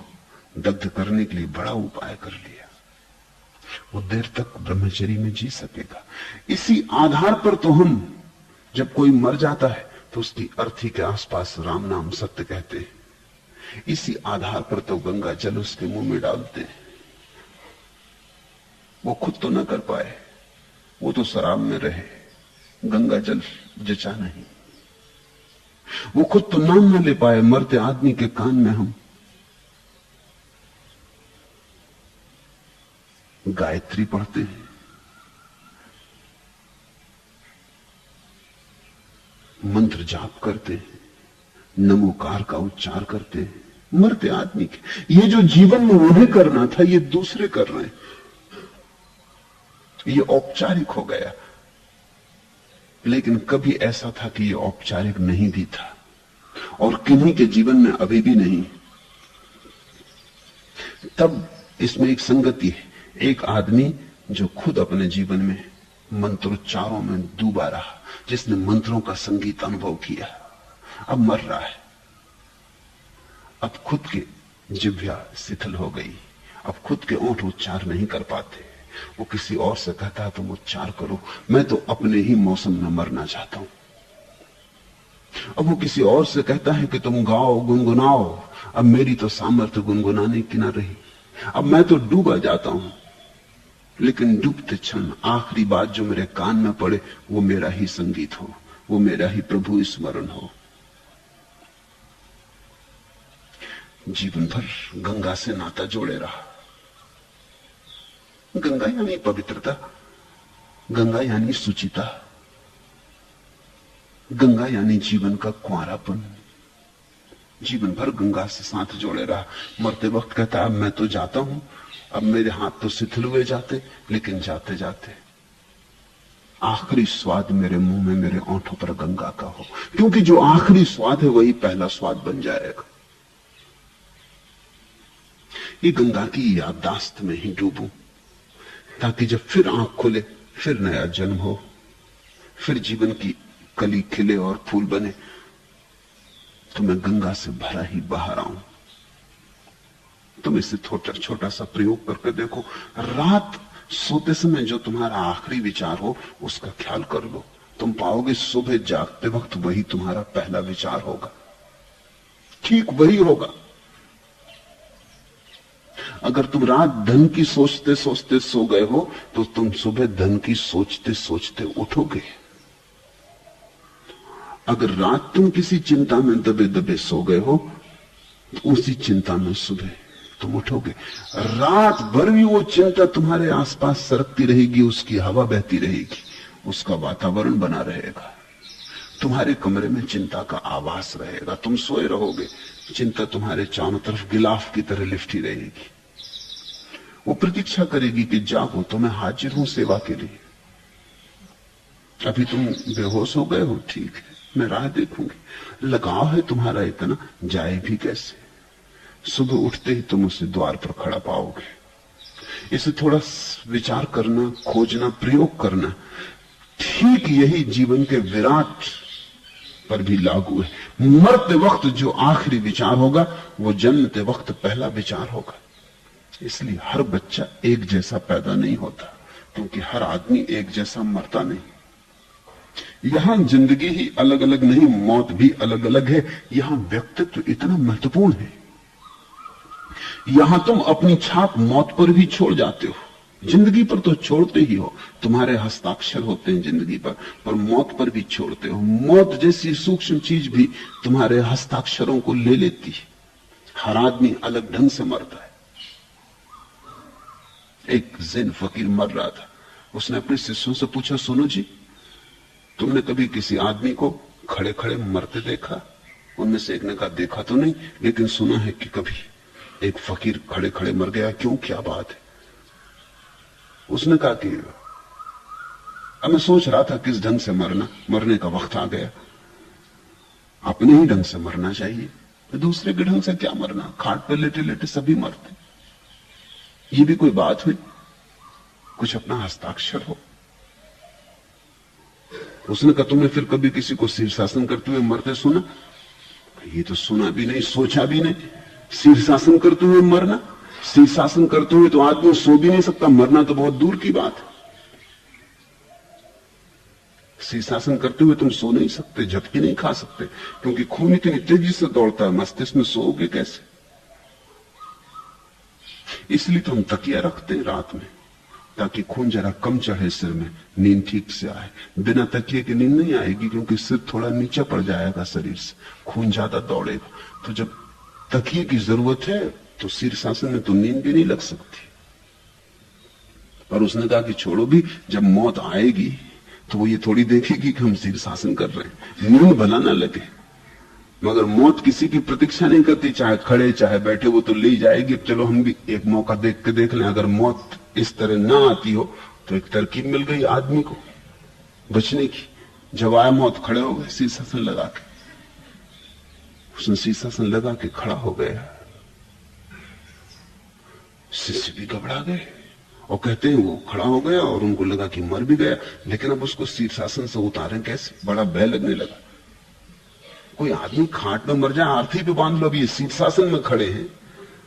दग्ध करने के लिए बड़ा उपाय कर लिया, वो देर तक ब्रह्मचर्य में जी सकेगा। इसी आधार पर तो हम जब कोई मर जाता है तो उसकी अर्थी के आसपास राम नाम सत्य कहते हैं। इसी आधार पर तो गंगा जल उसके मुंह में डालते हैं। वो खुद तो न कर पाए, वो तो शराब में रहे, गंगा जल जचा नहीं। वो खुद तो नाम न ले पाए, मरते आदमी के कान में हम गायत्री पढ़ते हैं, मंत्र जाप करते हैं, नमोकार का उच्चार करते हैं, मरते आदमी के। ये जो जीवन में उन्हें करना था ये दूसरे कर रहे हैं, ये औपचारिक हो गया। लेकिन कभी ऐसा था कि ये औपचारिक नहीं भी था, और किन्हीं के जीवन में अभी भी नहीं। तब इसमें एक संगति है, एक आदमी जो खुद अपने जीवन में मंत्रोच्चारों में डूबा रहा, जिसने मंत्रों का संगीत अनुभव किया, अब मर रहा है। अब खुद की जिह्वा शिथिल हो गई, अब खुद के ओंठ उच्चार नहीं कर पाते। वो किसी और से कहता है तुम उच्चार करो, मैं तो अपने ही मौसम में मरना चाहता हूं। अब वो किसी और से कहता है कि तुम गाओ गुनगुनाओ, अब मेरी तो सामर्थ्य गुनगुनाने की ना रही, अब मैं तो डूबा जाता हूं। लेकिन डूबते क्षण आखिरी बात जो मेरे कान में पड़े वो मेरा ही संगीत हो, वो मेरा ही प्रभु स्मरण हो। जीवन भर गंगा से नाता जोड़े रहा। गंगा यानी पवित्रता, गंगा यानी सुचिता, गंगा यानी जीवन का कुंवारापन। जीवन भर गंगा से साथ जोड़े रहा। मरते वक्त कहता अब मैं तो जाता हूं, अब मेरे हाथ तो शिथिल हुए जाते, लेकिन जाते जाते आखिरी स्वाद मेरे मुंह में, मेरे ओंठों पर गंगा का हो, क्योंकि जो आखिरी स्वाद है वही पहला स्वाद बन जाएगा। ये गंगा की याददाश्त में ही डूबूं, ताकि जब फिर आंख खुले, फिर नया जन्म हो, फिर जीवन की कली खिले और फूल बने, तो मैं गंगा से भरा ही बाहर आऊं। तुम इससे छोटा सा प्रयोग करके देखो। रात सोते समय जो तुम्हारा आखिरी विचार हो उसका ख्याल कर लो, तुम पाओगे सुबह जागते वक्त वही तुम्हारा पहला विचार होगा। ठीक वही होगा। अगर तुम रात धन की सोचते सोचते सो गए हो तो तुम सुबह धन की सोचते सोचते उठोगे। अगर रात तुम किसी चिंता में दबे दबे सो गए हो तो उसी चिंता में सुबह तुम उठोगे। रात भर भी वो चिंता तुम्हारे आसपास सरकती रहेगी, उसकी हवा बहती रहेगी, उसका वातावरण बना रहेगा, तुम्हारे कमरे में चिंता का आवास रहेगा। तुम सोए रहोगे, चिंता तुम्हारे चारों तरफ गिलाफ की तरह लिपटी रहेगी। वो प्रतीक्षा करेगी कि जागो, तो मैं हाजिर हूं सेवा के लिए। अभी तुम बेहोश हो गए हो, ठीक है, मैं राह देखूंगी। लगाव है तुम्हारा इतना, जाए भी कैसे? सुबह उठते ही तुम उसे द्वार पर खड़ा पाओगे। इसे थोड़ा विचार करना, खोजना, प्रयोग करना। ठीक यही जीवन के विराट पर भी लागू है। मरते वक्त जो आखिरी विचार होगा वो जन्मते वक्त पहला विचार होगा। इसलिए हर बच्चा एक जैसा पैदा नहीं होता, क्योंकि हर आदमी एक जैसा मरता नहीं। यहां जिंदगी ही अलग अलग नहीं, मौत भी अलग अलग है। यहां व्यक्तित्व इतना महत्वपूर्ण है। यहां तुम अपनी छाप मौत पर भी छोड़ जाते हो। जिंदगी पर तो छोड़ते ही हो, तुम्हारे हस्ताक्षर होते हैं जिंदगी पर मौत पर भी छोड़ते हो। मौत जैसी सूक्ष्म चीज भी तुम्हारे हस्ताक्षरों को ले लेती है। हर आदमी अलग ढंग से मरता है। एक ज़ेन फकीर मर रहा था। उसने अपने शिष्यों से पूछा, सुनो जी, तुमने कभी किसी आदमी को खड़े खड़े मरते देखा? उनमें से एक ने कहा, देखा तो नहीं, लेकिन सुना है कि कभी एक फकीर खड़े खड़े मर गया। क्यों, क्या बात है? उसने कहा कि अब मैं सोच रहा था किस ढंग से मरने का वक्त आ गया। अपने ही ढंग से मरना चाहिए, दूसरे के ढंग से क्या मरना? खाट पे लेटे लेटे सभी मरते, ये भी कोई बात हुई? कुछ अपना हस्ताक्षर हो। उसने कहा, तुमने फिर कभी किसी को शीर्षासन करते हुए मरते सुना? ये तो सुना भी नहीं, सोचा भी नहीं। शीर्षासन करते हुए मरना? शीर्षासन करते हुए तो आदमी सो भी नहीं सकता, मरना तो बहुत दूर की बात है। शीर्षासन करते हुए तुम सो नहीं सकते, झपकी नहीं खा सकते, क्योंकि खून इतनी तेजी से दौड़ता है, मस्तिष्क में सोओगे कैसे? इसलिए तो हम तकिया रखते हैं रात में, ताकि खून जरा कम चढ़े सिर में, नींद ठीक से आए। बिना तकिए की नींद नहीं आएगी, क्योंकि सिर थोड़ा नीचे पड़ जाएगा शरीर से, खून ज्यादा दौड़ेगा। तो जब तकिए की जरूरत है तो शीर्षासन में तो नींद भी नहीं लग सकती। पर उसने कहा कि छोड़ो भी, जब मौत आएगी तो वो ये थोड़ी देखेगी कि हम शीर्षासन कर रहे हैं, नींद भला ना लगे। मगर मौत किसी की प्रतीक्षा नहीं करती, चाहे खड़े चाहे बैठे, वो तो ले जाएगी। चलो हम भी एक मौका देख के देख लें। अगर मौत इस तरह ना आती हो तो एक तरकीब मिल गई आदमी को बचने की। जब आया मौत, खड़े हो गए शीर्षासन लगा के। उसने शीर्षासन लगा के खड़ा हो गया। शिष्य भी घबरा गए और कहते हैं वो खड़ा हो गया और उनको लगा कि मर भी गया, लेकिन अब उसको शीर्षासन से उतारें कैसे? बड़ा भय लगने लगा। कोई आदमी खाट में मर जाए, अर्थी पे बांध लो। अब ये शीर्षासन में खड़े हैं,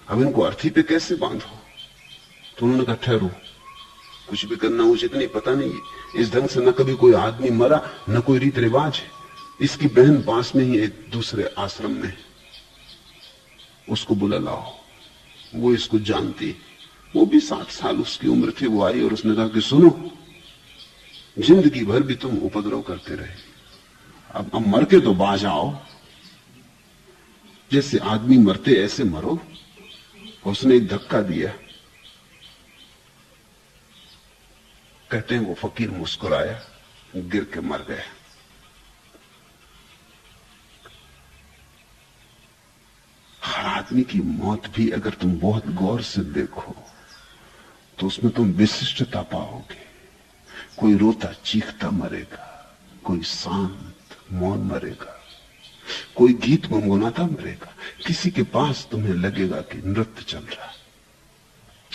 अब इनको अर्थी पे कैसे बांधो? तो उन्होंने कहा, ठहरो, कुछ भी करना उचित नहीं, पता नहीं इस ढंग से न कभी कोई आदमी मरा, न कोई रीत रिवाज है। इसकी बहन पास में ही एक दूसरे आश्रम में, उसको बुला लाओ, वो इसको जानती। वो भी 60 साल उसकी उम्र थी। वो आई और उसने कहा कि सुनो, जिंदगी भर भी तुम उपद्रव करते रहे, अब मर के तो बाज आओ। जैसे आदमी मरते ऐसे मरो। उसने एक धक्का दिया। कहते हैं वो फकीर मुस्कुराया, गिर के मर गया। हर आदमी की मौत भी अगर तुम बहुत गौर से देखो तो उसमें तुम विशिष्टता पाओगे। कोई रोता चीखता मरेगा, कोई शांत मौन मरेगा, कोई गीत गुनगुनाता मरेगा। किसी के पास तुम्हें लगेगा कि नृत्य चल रहा है,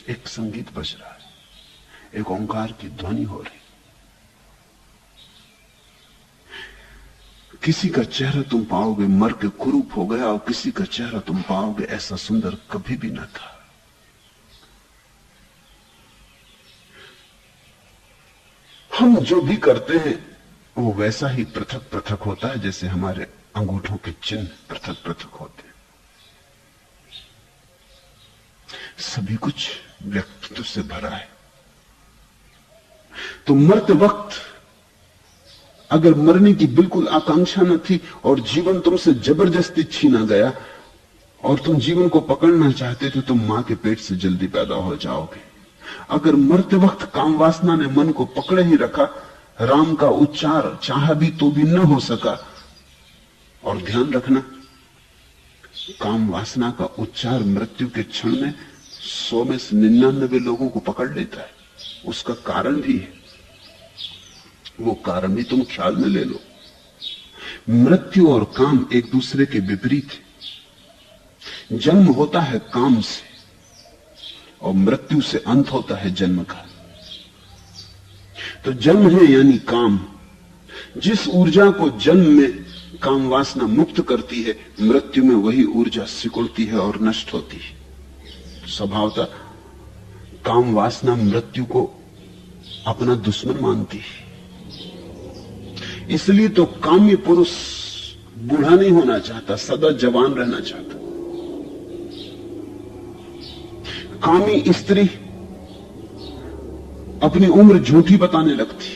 एक संगीत बज रहा है, एक ओंकार की ध्वनि हो रही। किसी का चेहरा तुम पाओगे मर के कुरूप हो गया, और किसी का चेहरा तुम पाओगे ऐसा सुंदर कभी भी न था। हम जो भी करते हैं वो वैसा ही पृथक पृथक होता है, जैसे हमारे अंगूठों के चिन्ह पृथक पृथक होते हैं। सभी कुछ व्यक्तित्व से भरा है। तो मरते वक्त अगर मरने की बिल्कुल आकांक्षा न थी और जीवन तुमसे जबरदस्ती छीना गया और तुम जीवन को पकड़ना चाहते थे, तो मां के पेट से जल्दी पैदा हो जाओगे। अगर मरते वक्त काम वासना ने मन को पकड़े ही रखा, राम का उच्चार चाहा भी तो भी न हो सका। और ध्यान रखना, काम वासना का उच्चार मृत्यु के क्षण में 100 में से 99 लोगों को पकड़ लेता है। उसका कारण भी है, वो कारण भी तुम ख्याल में ले लो। मृत्यु और काम एक दूसरे के विपरीत है। जन्म होता है काम से और मृत्यु से अंत होता है जन्म का। तो जन्म है यानी काम। जिस ऊर्जा को जन्म में काम वासना मुक्त करती है, मृत्यु में वही ऊर्जा सिकुड़ती है और नष्ट होती है। स्वभावतः काम वासना मृत्यु को अपना दुश्मन मानती है। इसलिए तो कामी पुरुष बूढ़ा नहीं होना चाहता, सदा जवान रहना चाहता। कामी स्त्री अपनी उम्र झूठी बताने लगती।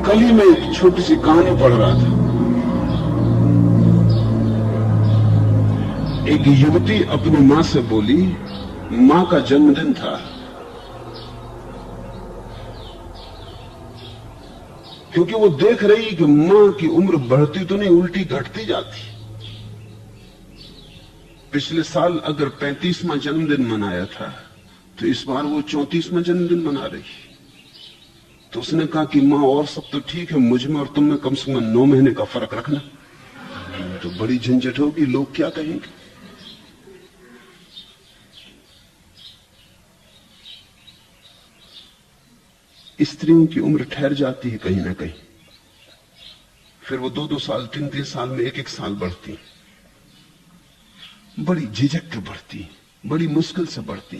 कल ही मैं एक छोटी सी कहानी पढ़ रहा था। एक युवती अपनी मां से बोली, मां का जन्मदिन था, क्योंकि वो देख रही कि मां की उम्र बढ़ती तो नहीं, उल्टी घटती जाती। पिछले साल अगर 35वां जन्मदिन मनाया था, तो इस बार वो 34वां जन्मदिन मना रही। तो उसने कहा कि मां, और सब तो ठीक है, मुझ में और तुम में कम से कम 9 महीने का फर्क रखना। तो बड़ी झंझट होगी, लोग क्या कहेंगे। स्त्रियों की उम्र ठहर जाती है कहीं ना कहीं, फिर वो 2-2 साल 3-3 साल में 1-1 साल बढ़ती, बड़ी झिझक के बढ़ती, बड़ी मुश्किल से बढ़ती।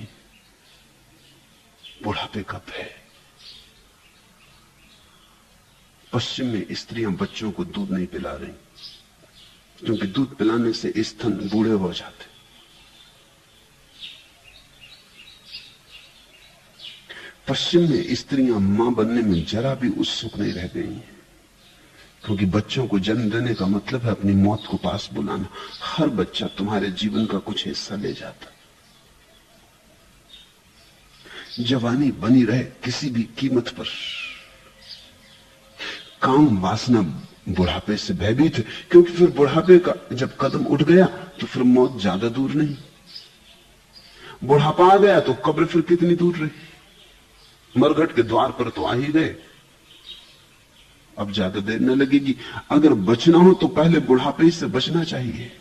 बुढ़ापे कब है। पश्चिम में स्त्रियां बच्चों को दूध नहीं पिला रही, क्योंकि दूध पिलाने से स्तन बूढ़े हो जाते। पश्चिम में स्त्रियां मां बनने में जरा भी उत्सुक नहीं रह गई हैं, क्योंकि बच्चों को जन्म देने का मतलब है अपनी मौत को पास बुलाना। हर बच्चा तुम्हारे जीवन का कुछ हिस्सा ले जाता। जवानी बनी रहे किसी भी कीमत पर। काम वासना बुढ़ापे से भयभीत है, क्योंकि फिर बुढ़ापे का जब कदम उठ गया तो फिर मौत ज्यादा दूर नहीं। बुढ़ापा आ गया तो कब्र फिर कितनी दूर रही। मरघट के द्वार पर तो आ ही गए, अब ज्यादा देर न लगेगी। अगर बचना हो तो पहले बुढ़ापे से बचना चाहिए,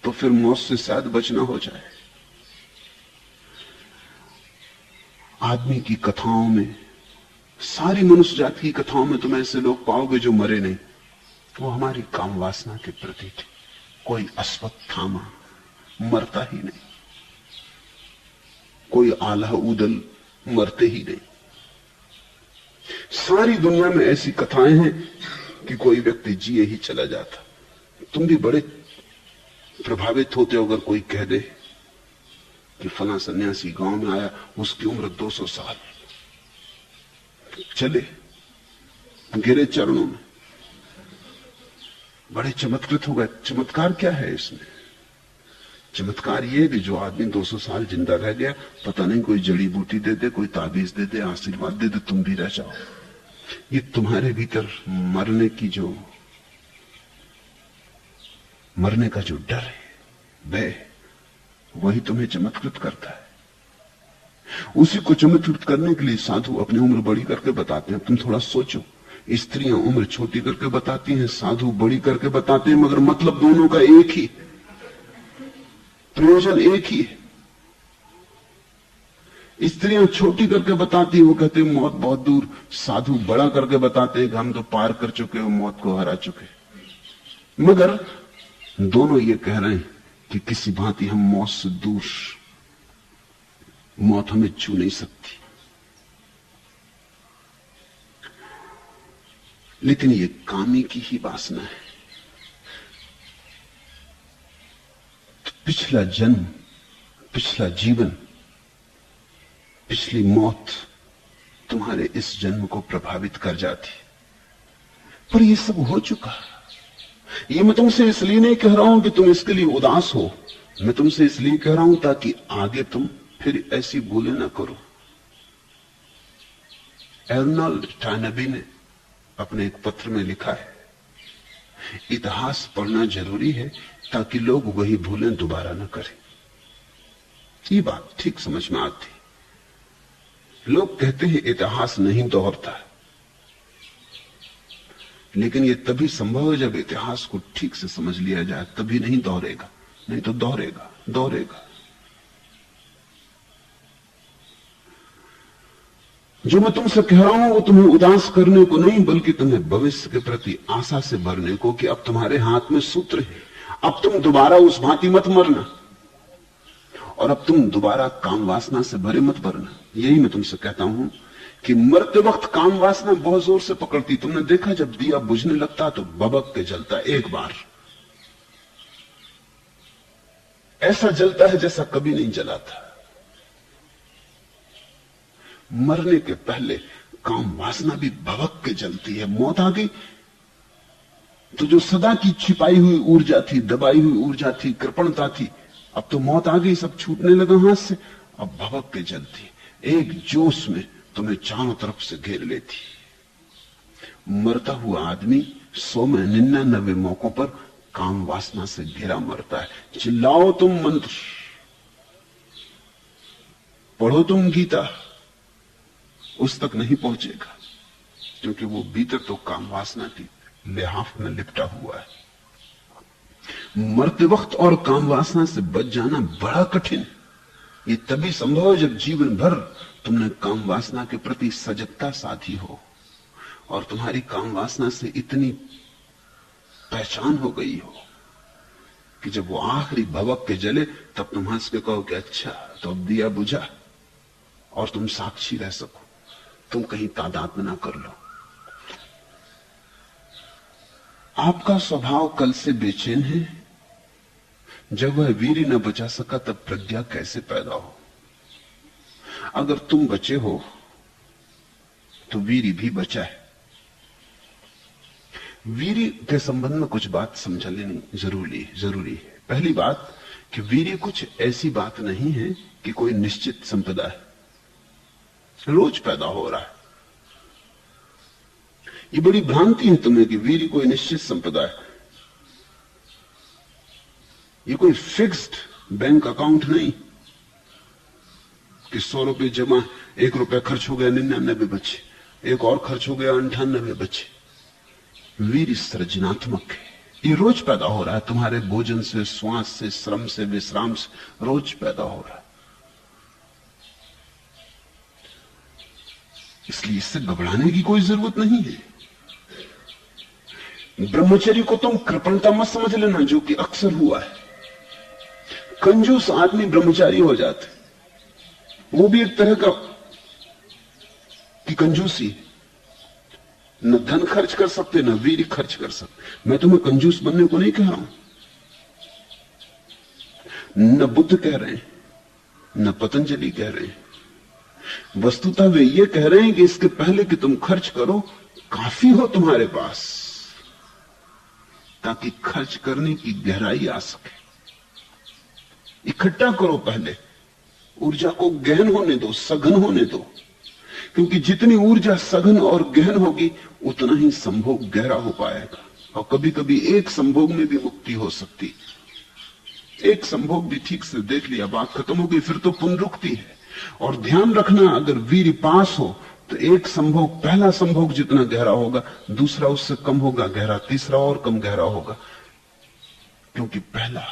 तो फिर मौत से शायद बचना हो जाए। आदमी की कथाओं में, सारी मनुष्य जाति की कथाओं में तुम ऐसे लोग पाओगे जो मरे नहीं। वो हमारी काम वासना के प्रति थे। कोई अश्वत्थामा मरता ही नहीं, कोई आल्हा ऊदल मरते ही नहीं। सारी दुनिया में ऐसी कथाएं हैं कि कोई व्यक्ति जिए ही चला जाता। तुम भी बड़े प्रभावित होते हो अगर कोई कह दे कि फला सन्यासी गांव में आया, उसकी उम्र 200 साल, चले गिरे चरणों में, बड़े चमत्कृत हो गए। चमत्कार क्या है इसमें? चमत्कार ये कि जो आदमी 200 साल जिंदा रह गया, पता नहीं कोई जड़ी बूटी दे दे, कोई ताबीज दे दे, आशीर्वाद दे दे, तुम भी रह जाओ। ये तुम्हारे भीतर मरने का जो डर है, भय, वही तुम्हें चमत्कृत करता है। उसी को चमत्कृत करने के लिए साधु अपनी उम्र बड़ी करके बताते हैं। तुम थोड़ा सोचो, स्त्रियां उम्र छोटी करके बताती हैं, साधु बड़ी करके बताते हैं, मगर मतलब दोनों का एक ही, प्रयोजन एक ही है। स्त्रियां छोटी करके बताती हैं, वो कहते हैं मौत बहुत दूर। साधु बड़ा करके बताते हैं कि हम तो पार कर चुके हो, मौत को हरा चुके। मगर दोनों ये कह रहे हैं कि किसी भांति हम मौत से दूर, मौत हमें छू नहीं सकती। लेकिन ये कामी की ही वासना है। तो पिछला जन्म, पिछला जीवन, पिछली मौत तुम्हारे इस जन्म को प्रभावित कर जाती। पर ये सब हो चुका। ये मैं तुमसे इसलिए नहीं कह रहा हूं कि तुम इसके लिए उदास हो, मैं तुमसे इसलिए कह रहा हूं ताकि आगे तुम फिर ऐसी भूलें ना करो। एर्नोल्ड टॉयनबी ने अपने एक पत्र में लिखा है, इतिहास पढ़ना जरूरी है ताकि लोग वही भूलें दोबारा न करें। ये बात ठीक समझ में आती। लोग कहते हैं इतिहास नहीं दोहरता, लेकिन यह तभी संभव है जब इतिहास को ठीक से समझ लिया जाए, तभी नहीं दोहरेगा, नहीं तो दोहरेगा दोहरेगा। जो मैं तुमसे कह रहा हूं वो तुम्हें उदास करने को नहीं, बल्कि तुम्हें भविष्य के प्रति आशा से भरने को, कि अब तुम्हारे हाथ में सूत्र है। अब तुम दोबारा उस भांति मत मरना, और अब तुम दोबारा काम वासना से भरे मत भरना। यही मैं तुमसे कहता हूं कि मरते वक्त काम वासना बहुत जोर से पकड़ती। तुमने देखा जब दिया बुझने लगता तो भभक के जलता, एक बार ऐसा जलता है जैसा कभी नहीं जला था। मरने के पहले काम वासना भी भभक के जलती है। मौत आ गई तो जो सदा की छिपाई हुई ऊर्जा थी, दबाई हुई ऊर्जा थी, कृपणता थी, अब तो मौत आ गई, सब छूटने लगा हाथ से, अब भभक के जलती, एक जोश में तुम्हें चारों तरफ से घेर लेती। मरता हुआ आदमी 100 में 99 मौकों पर काम वासना से घिरा मरता है। चिल्लाओ तुम मंत्र, पढ़ो तुम गीता, उस तक नहीं पहुंचेगा, क्योंकि वो भीतर तो काम वासना की लिहाफ में लिपटा हुआ है। मरते वक्त और काम वासना से बच जाना बड़ा कठिन। ये तभी संभव है जब जीवन भर तुमने काम वासना के प्रति सजगता साधी हो, और तुम्हारी काम वासना से इतनी पहचान हो गई हो कि जब वो आखिरी भवक के जले तब तुम हंस के कहो कि अच्छा तो अब दिया बुझा, और तुम साक्षी रह सको, तुम कहीं तादाद में ना कर लो। आपका स्वभाव कल से बेचैन है। जब वह वीर न बचा सका तब प्रज्ञा कैसे पैदा हो। अगर तुम बचे हो तो वीर भी बचा है। वीर के संबंध में कुछ बात समझ लेनी जरूरी है। पहली बात कि वीर कुछ ऐसी बात नहीं है कि कोई निश्चित संपदा है, रोज पैदा हो रहा है। ये बड़ी भ्रांति है तुम्हें कि वीर कोई निश्चित संपदा है। ये कोई फिक्स्ड बैंक अकाउंट नहीं कि 100 रुपए जमा, 1 रुपया खर्च हो गया 99 बचे, एक और खर्च हो गया 98 बचे। वीर सृजनात्मक है, ये रोज पैदा हो रहा है। तुम्हारे भोजन से, श्वास से, श्रम से, विश्राम से रोज पैदा हो रहा है। इसलिए इससे घबराने की कोई जरूरत नहीं है। ब्रह्मचर्य को तुम कृपणता मत समझ लेना, जो कि अक्सर हुआ है। कंजूस आदमी ब्रह्मचारी हो जाते, वो भी एक तरह का की कंजूसी। न धन खर्च कर सकते, न वीर खर्च कर सकते। मैं तुम्हें कंजूस बनने को नहीं कह रहा हूं, न बुद्ध कह रहे हैं, न पतंजलि कह रहे हैं। वस्तुतः वे ये कह रहे हैं कि इसके पहले कि तुम खर्च करो, काफी हो तुम्हारे पास, ताकि खर्च करने की गहराई आ सके। इकट्ठा करो, पहले ऊर्जा को गहन होने दो, सघन होने दो, क्योंकि जितनी ऊर्जा सघन और गहन होगी उतना ही संभोग गहरा हो पाएगा। और कभी कभी एक संभोग में भी मुक्ति हो सकती। एक संभोग भी ठीक से देख लिया, बात खत्म हो गई, फिर तो पुनरुक्ति है। और ध्यान रखना, अगर वीर पास हो तो एक संभोग, पहला संभोग जितना गहरा होगा, दूसरा उससे कम होगा गहरा, तीसरा और कम गहरा होगा, क्योंकि पहला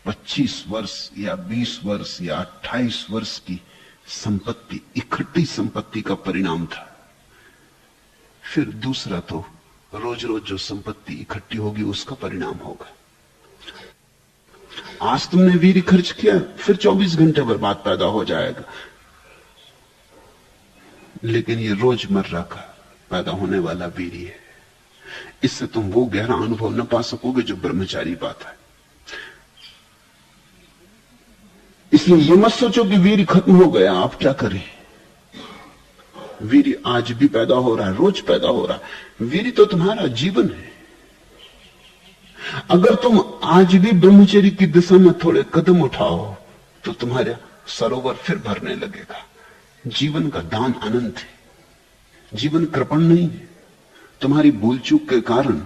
25 वर्ष या 20 वर्ष या 28 वर्ष की संपत्ति, इकट्ठी संपत्ति का परिणाम था। फिर दूसरा तो रोज रोज जो संपत्ति इकट्ठी होगी उसका परिणाम होगा। आज तुमने वीर खर्च किया, फिर 24 घंटे बर्बाद पैदा हो जाएगा। लेकिन ये रोजमर्रा का पैदा होने वाला वीर्य है। इससे तुम वो गहरा अनुभव न पा सकोगे जो ब्रह्मचारी पाता है। इसलिए ये मत सोचो कि वीर्य खत्म हो गया, आप क्या करें। वीर्य आज भी पैदा हो रहा है, रोज पैदा हो रहा है। वीर्य तो तुम्हारा जीवन है। अगर तुम आज भी ब्रह्मचर्य की दिशा में थोड़े कदम उठाओ तो तुम्हारा सरोवर फिर भरने लगेगा। जीवन का दान अनंत है, जीवन कृपण नहीं है। तुम्हारी भूल चूक के कारण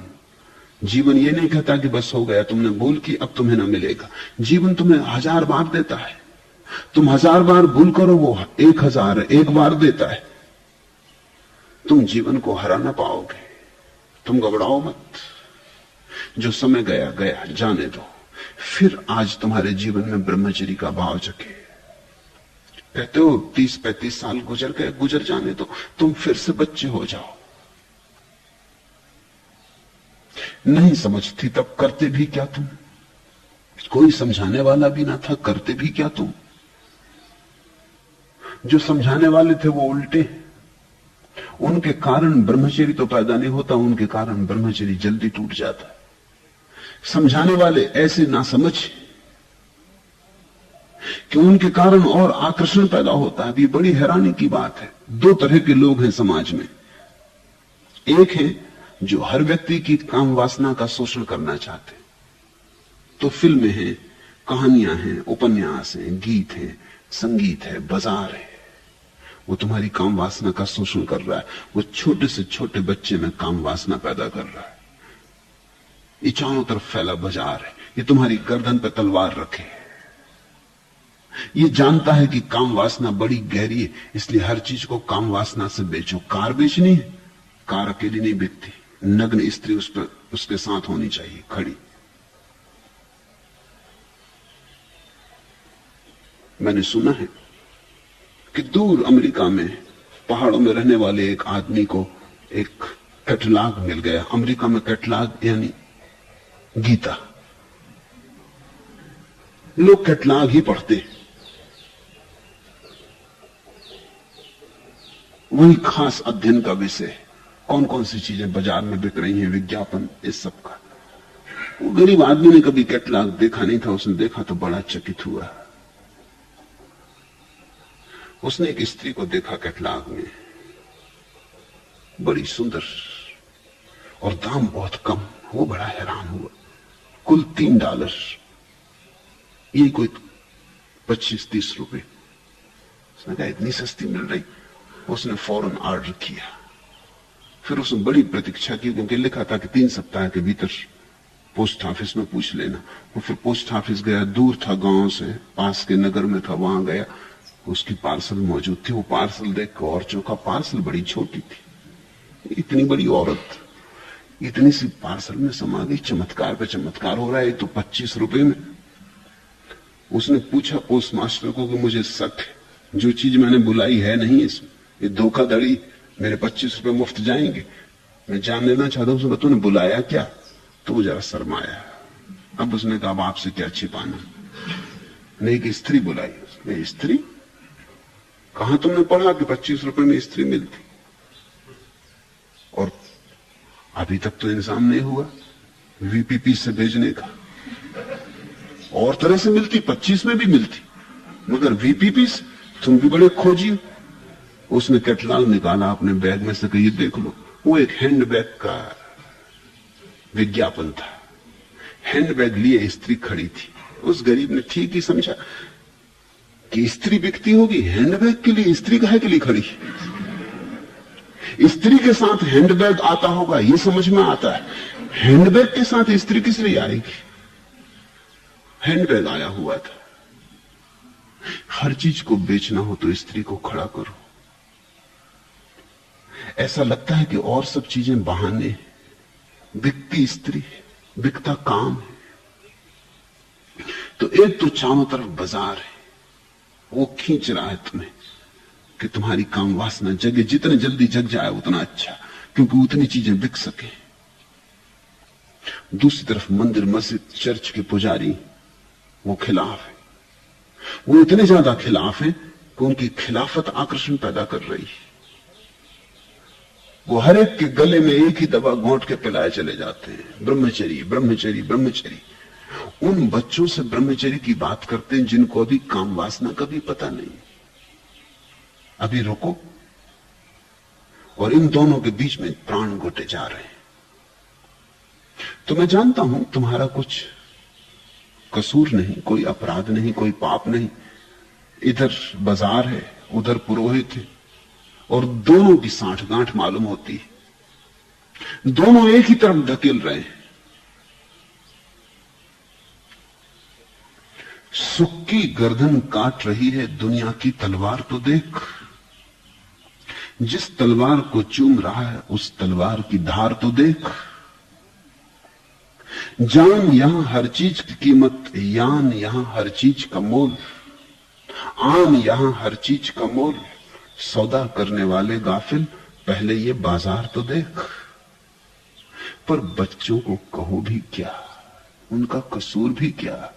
जीवन ये नहीं कहता कि बस हो गया, तुमने भूल की अब तुम्हें ना मिलेगा। जीवन तुम्हें 1000 बार देता है। तुम 1000 बार भूल करो, वो 1000 एक बार देता है। तुम जीवन को हरा ना पाओगे। तुम घबराओ मत, जो समय गया गया, जाने दो। फिर आज तुम्हारे जीवन में ब्रह्मचर्य का भाव जगे। कहते हो 30-35 साल गुजर गए, गुजर जाने दो, तुम फिर से बच्चे हो जाओ। नहीं समझती तब करते भी क्या तुम? कोई समझाने वाला भी ना था, करते भी क्या तुम? जो समझाने वाले थे वो उल्टे। उनके कारण ब्रह्मचर्य तो पैदा नहीं होता, उनके कारण ब्रह्मचर्य जल्दी टूट जाता है। समझाने वाले ऐसे ना समझ कि उनके कारण और आकर्षण पैदा होता है। ये बड़ी हैरानी की बात है। 2 तरह के लोग हैं समाज में। एक है जो हर व्यक्ति की काम वासना का शोषण करना चाहते, तो फिल्में हैं, कहानियां हैं, उपन्यास हैं, गीत है, संगीत है, बाजार है। वो तुम्हारी काम वासना का शोषण कर रहा है। वो छोटे से छोटे बच्चे में काम वासना पैदा कर रहा है। ये चारों तरफ फैला बाजार है। ये तुम्हारी गर्दन पे तलवार रखे। ये जानता है कि काम वासना बड़ी गहरी है, इसलिए हर चीज को काम वासना से बेचो। कार बेचनी है, कार अकेली नहीं बिकती, नग्न स्त्री उस पर उसके साथ होनी चाहिए खड़ी। मैंने सुना है कि दूर अमेरिका में पहाड़ों में रहने वाले एक आदमी को एक कैटलॉग मिल गया। अमेरिका में कैटलॉग यानी गीता। लोग कैटलॉग ही पढ़ते, वही खास अध्ययन का विषय। कौन कौन सी चीजें बाजार में बिक रही हैं, विज्ञापन, इस सब का। वो गरीब आदमी ने कभी कैटलॉग देखा नहीं था। उसने देखा तो बड़ा चकित हुआ। उसने एक स्त्री को देखा कैटलॉग में, बड़ी सुंदर और दाम बहुत कम। वो बड़ा हैरान हुआ। कुल $3, ये कोई 25-30 रुपए। उसने कहा इतनी सस्ती मिल रही। उसने फौरन ऑर्डर किया। फिर उसने बड़ी प्रतीक्षा की, क्योंकि लिखा था कि 3 सप्ताह के भीतर पोस्ट ऑफिस में पूछ लेना। वो फिर पोस्ट ऑफिस गया, दूर था गांव से, पास के नगर में था। वहां गया, उसकी पार्सल मौजूद थी। वो पार्सल देख कर और चौंका। पार्सल बड़ी छोटी थी। इतनी बड़ी औरत इतनी सी पार्सल में समा गई। चमत्कार पे चमत्कार हो रहा है। तो 25 रुपए में। उसने पूछा पोस्ट मास्टर को कि मुझे शक है, जो चीज मैंने बुलाई है नहीं इसमें, ये धोखाधड़ी, मेरे 25 रुपए मुफ्त जाएंगे। मैं जान लेना चाहता हूं। उसने तूने बुलाया क्या? तो वो जरा शर्माया। अब उसने कहा अब आपसे क्या छिपाना। नहीं कि स्त्री बुलाई। उसने स्त्री? कहां तुमने पढ़ा कि 25 रुपए में स्त्री मिलती? और अभी तक तो इंतजाम नहीं हुआ वीपीपी से भेजने का। और तरह से मिलती, 25 में भी मिलती, मगर वीपीपी से तुम भी बड़े खोजी हो। उसने कैटलॉग निकाला अपने बैग में से, कही देख लो। वो एक हैंडबैग का विज्ञापन था। हैंडबैग लिए स्त्री खड़ी थी। उस गरीब ने ठीक ही समझा कि स्त्री बिकती होगी हैंडबैग के लिए। स्त्री काहे के लिए खड़ी? स्त्री के साथ हैंडबैग आता होगा, ये समझ में आता है। हैंडबैग के साथ स्त्री किस लिए आएगी? हैंडबैग आया हुआ था। हर चीज को बेचना हो तो स्त्री को खड़ा करो। ऐसा लगता है कि और सब चीजें बहाने हैं। बिकती स्त्री है, बिकता काम है। तो एक तो चारों तरफ बाजार है, वो खींच रहा है तुम्हें कि तुम्हारी काम वासना जगे। जितने जल्दी जग जाए उतना अच्छा, क्योंकि उतनी चीजें बिक सके। दूसरी तरफ मंदिर, मस्जिद, चर्च के पुजारी वो खिलाफ है। वो इतने ज्यादा खिलाफ है कि उनकी खिलाफत आकर्षण पैदा कर रही है। वो हर एक के गले में एक ही दवा घोंट के पिलाए चले जाते हैं, ब्रह्मचर्य ब्रह्मचर्य ब्रह्मचर्य। उन बच्चों से ब्रह्मचर्य की बात करते हैं जिनको अभी काम वासना का भी पता नहीं। अभी रुको। और इन दोनों के बीच में प्राण घुटे जा रहे हैं। तो मैं जानता हूं तुम्हारा कुछ कसूर नहीं, कोई अपराध नहीं, कोई पाप नहीं। इधर बाजार है, उधर पुरोहित है, और दोनों की साठगांठ मालूम होती है। दोनों एक ही तरफ धकेल रहे हैं। सुख की गर्दन काट रही है दुनिया की तलवार, तो देख। जिस तलवार को चूम रहा है उस तलवार की धार तो देख। जान यहां हर चीज की कीमत, यान यहां हर चीज का मोल, आन यहां हर चीज का मोल। सौदा करने वाले गाफिल, पहले ये बाजार तो देख। पर बच्चों को कहो भी क्या, उनका कसूर भी क्या।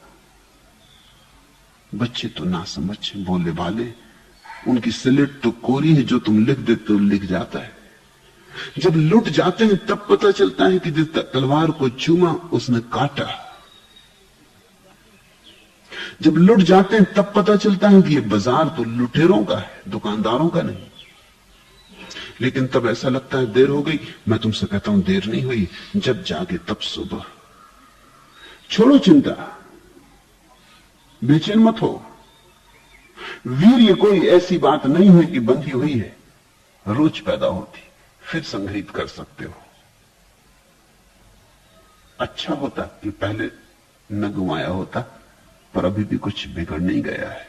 बच्चे तो ना समझ बोले वाले, उनकी स्लेट तो कोरी है, जो तुम लिख देते हो लिख जाता है। जब लुट जाते हैं तब पता चलता है कि जिस तलवार को चूमा उसने काटा। जब लुट जाते हैं तब पता चलता है कि ये बाजार तो लुटेरों का है, दुकानदारों का नहीं। लेकिन तब ऐसा लगता है देर हो गई। मैं तुमसे कहता हूं देर नहीं हुई, जब जागे तब सुबह। छोड़ो चिंता, बेचैन मत हो। वीर्य कोई ऐसी बात नहीं हुई कि बंधी हुई है, रोज पैदा होती, फिर संग्रहित कर सकते हो। अच्छा होता कि पहले न गुमाया होता, पर अभी भी कुछ बिगड़ नहीं गया है।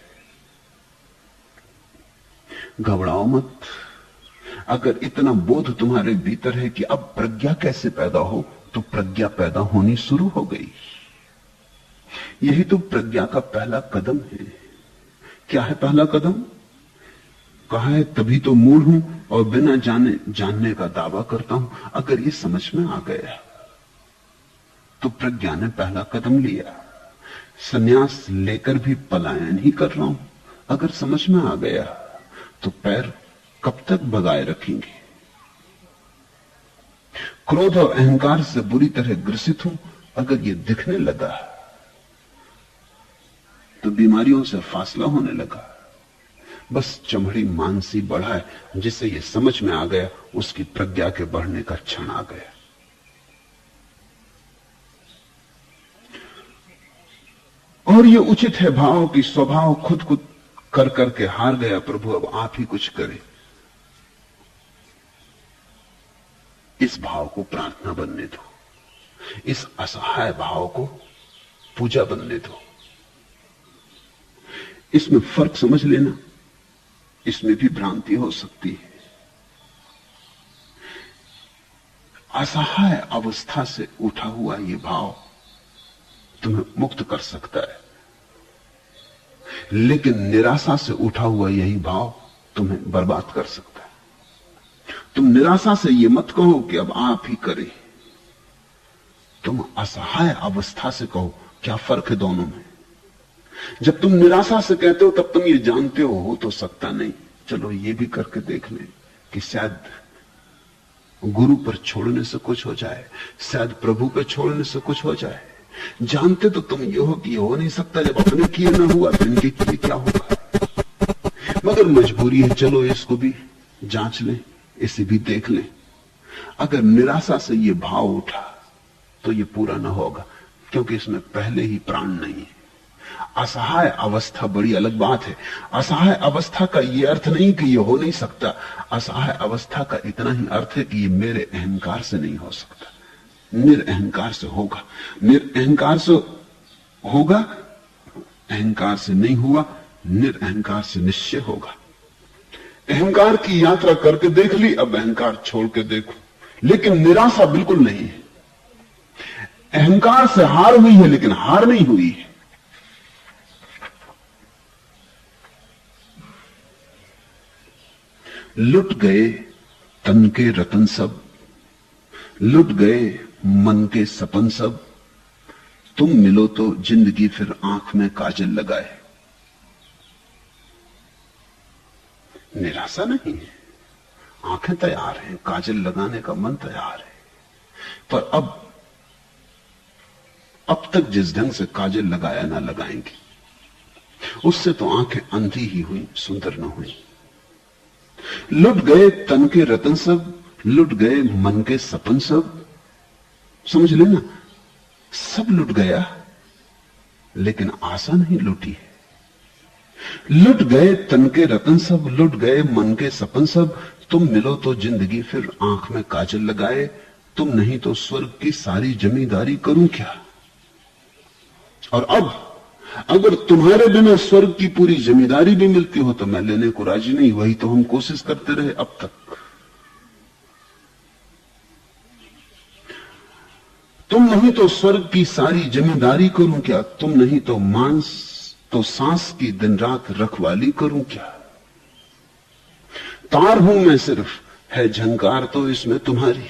घबराओ मत। अगर इतना बोध तुम्हारे भीतर है कि अब प्रज्ञा कैसे पैदा हो, तो प्रज्ञा पैदा होनी शुरू हो गई। यही तो प्रज्ञा का पहला कदम है। क्या है पहला कदम? कहा है तभी तो मूढ़ हूं और बिना जाने जानने का दावा करता हूं। अगर ये समझ में आ गया तो प्रज्ञा ने पहला कदम लिया। संन्यास लेकर भी पलायन ही कर रहा हूं। अगर समझ में आ गया तो पैर कब तक भगाए रखेंगे। क्रोध और अहंकार से बुरी तरह ग्रसित हूं। अगर ये दिखने लगा तो बीमारियों से फासला होने लगा। बस चमड़ी मानसी बढ़ा है। जिसे ये समझ में आ गया उसकी प्रज्ञा के बढ़ने का क्षण आ गया। और ये उचित है भाव की स्वभाव खुद खुद कर करके हार गया। प्रभु अब आप ही कुछ करें। इस भाव को प्रार्थना बनने दो, इस असहाय भाव को पूजा बनने दो। इसमें फर्क समझ लेना, इसमें भी भ्रांति हो सकती है। असहाय अवस्था से उठा हुआ यह भाव तुम्हें मुक्त कर सकता है, लेकिन निराशा से उठा हुआ यही भाव तुम्हें बर्बाद कर सकता है। तुम निराशा से यह मत कहो कि अब आप ही करें। तुम असहाय अवस्था से कहो। क्या फर्क है दोनों में? जब तुम निराशा से कहते हो तब तुम ये जानते हो तो सकता नहीं। चलो ये भी करके देख लें कि शायद गुरु पर छोड़ने से कुछ हो जाए, शायद प्रभु पर छोड़ने से कुछ हो जाए। जानते तो तुम ये हो कि ये हो नहीं सकता। जब अपने किए ना हुआ तो इनके किए क्या होगा। मगर मजबूरी है, चलो इसको भी जांच लें, इसे भी देख लें। अगर निराशा से ये भाव उठा तो ये पूरा ना होगा, क्योंकि इसमें पहले ही प्राण नहीं है। असहाय अवस्था बड़ी अलग बात है। असहाय अवस्था का यह अर्थ नहीं कि यह हो नहीं सकता। असहाय अवस्था का इतना ही अर्थ है कि यह मेरे अहंकार से नहीं हो सकता, निरअहंकार से होगा। निरअहंकार से होगा, अहंकार से नहीं हुआ, निरअहंकार से निश्चय होगा। अहंकार की यात्रा करके देख ली, अब अहंकार छोड़ के देखो। लेकिन निराशा बिल्कुल नहीं है। अहंकार से हार हुई है लेकिन हार नहीं हुई है। लुट गए तन के रतन सब, लुट गए मन के सपन सब। तुम मिलो तो जिंदगी फिर आंख में काजल लगाए। निराशा नहीं है, आंखें तैयार हैं, काजल लगाने का मन तैयार है, पर अब तक जिस ढंग से काजल लगाया ना लगाएंगे, उससे तो आंखें अंधी ही हुई, सुंदर न हुई। लुट गए तन के रतन सब, लुट गए मन के सपन सब। समझ लेना, सब लुट गया, लेकिन आशा नहीं लुटी है। लुट गए तन के रतन सब, लुट गए मन के सपन सब। तुम मिलो तो जिंदगी फिर आंख में काजल लगाए, तुम नहीं तो स्वर्ग की सारी जमींदारी करूं क्या। और अब अगर तुम्हारे बिना स्वर्ग की पूरी जमींदारी भी मिलती हो तो मैं लेने को राजी नहीं। वही तो हम कोशिश करते रहे अब तक। तुम नहीं तो स्वर्ग की सारी जमींदारी करूं क्या, तुम नहीं तो मांस तो सांस की दिन रात रखवाली करूं क्या। तार हूं मैं सिर्फ, है झंकार तो इसमें तुम्हारी,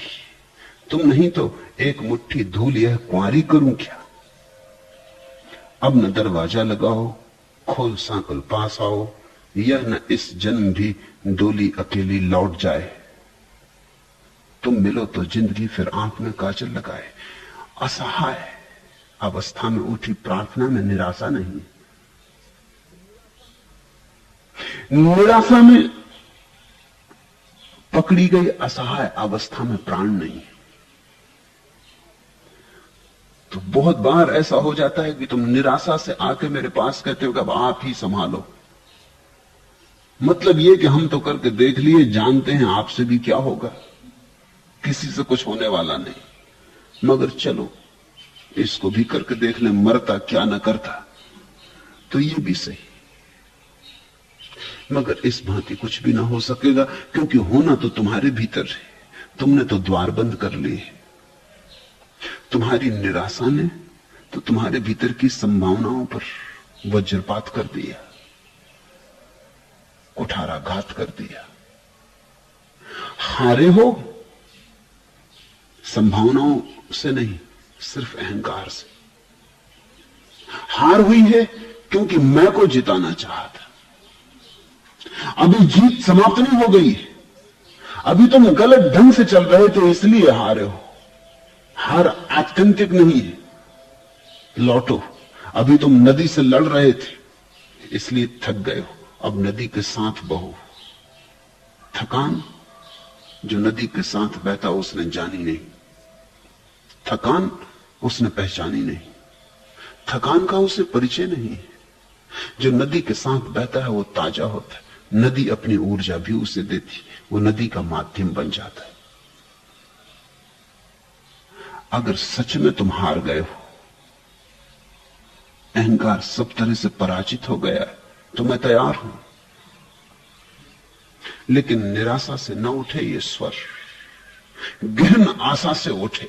तुम नहीं तो एक मुट्ठी धूल यह कुंवारी करूं क्या। अब न दरवाजा लगाओ, खोल सांकल पास आओ, यह न इस जन्म भी डोली अकेली लौट जाए। तुम मिलो तो जिंदगी फिर आंख में काजल लगाए। असहाय अवस्था में उठी प्रार्थना में निराशा नहीं, निराशा में पकड़ी गई असहाय अवस्था में प्राण नहीं। तो बहुत बार ऐसा हो जाता है कि तुम निराशा से आके मेरे पास कहते हो कि अब आप ही संभालो। मतलब ये कि हम तो करके देख लिए, जानते हैं आपसे भी क्या होगा, किसी से कुछ होने वाला नहीं, मगर चलो इसको भी करके देख ले, मरता क्या न करता। तो ये भी सही, मगर इस भांति कुछ भी ना हो सकेगा, क्योंकि होना तो तुम्हारे भीतर है। तुमने तो द्वार बंद कर लिए। तुम्हारी निराशा ने तो तुम्हारे भीतर की संभावनाओं पर वज्रपात कर दिया, कुठाराघात कर दिया। हारे हो संभावनाओं से नहीं, सिर्फ अहंकार से। हार हुई है क्योंकि मैं को जिताना चाहा था। अभी जीत समाप्त नहीं हो गई, अभी तुम गलत ढंग से चल रहे थे इसलिए हारे हो। हार आत्यंतिक नहीं है, लौटो। अभी तुम नदी से लड़ रहे थे इसलिए थक गए हो, अब नदी के साथ बहो। थकान जो नदी के साथ बहता उसने जानी नहीं, थकान उसने पहचानी नहीं, थकान का उसे परिचय नहीं है। जो नदी के साथ बहता है वो ताजा होता है, नदी अपनी ऊर्जा भी उसे देती, वो नदी का माध्यम बन जाता है। अगर सच में तुम हार गए हो, अहंकार सब तरह से पराजित हो गया है, तो मैं तैयार हूं, लेकिन निराशा से न उठे ये स्वर, गहन आशा से उठे।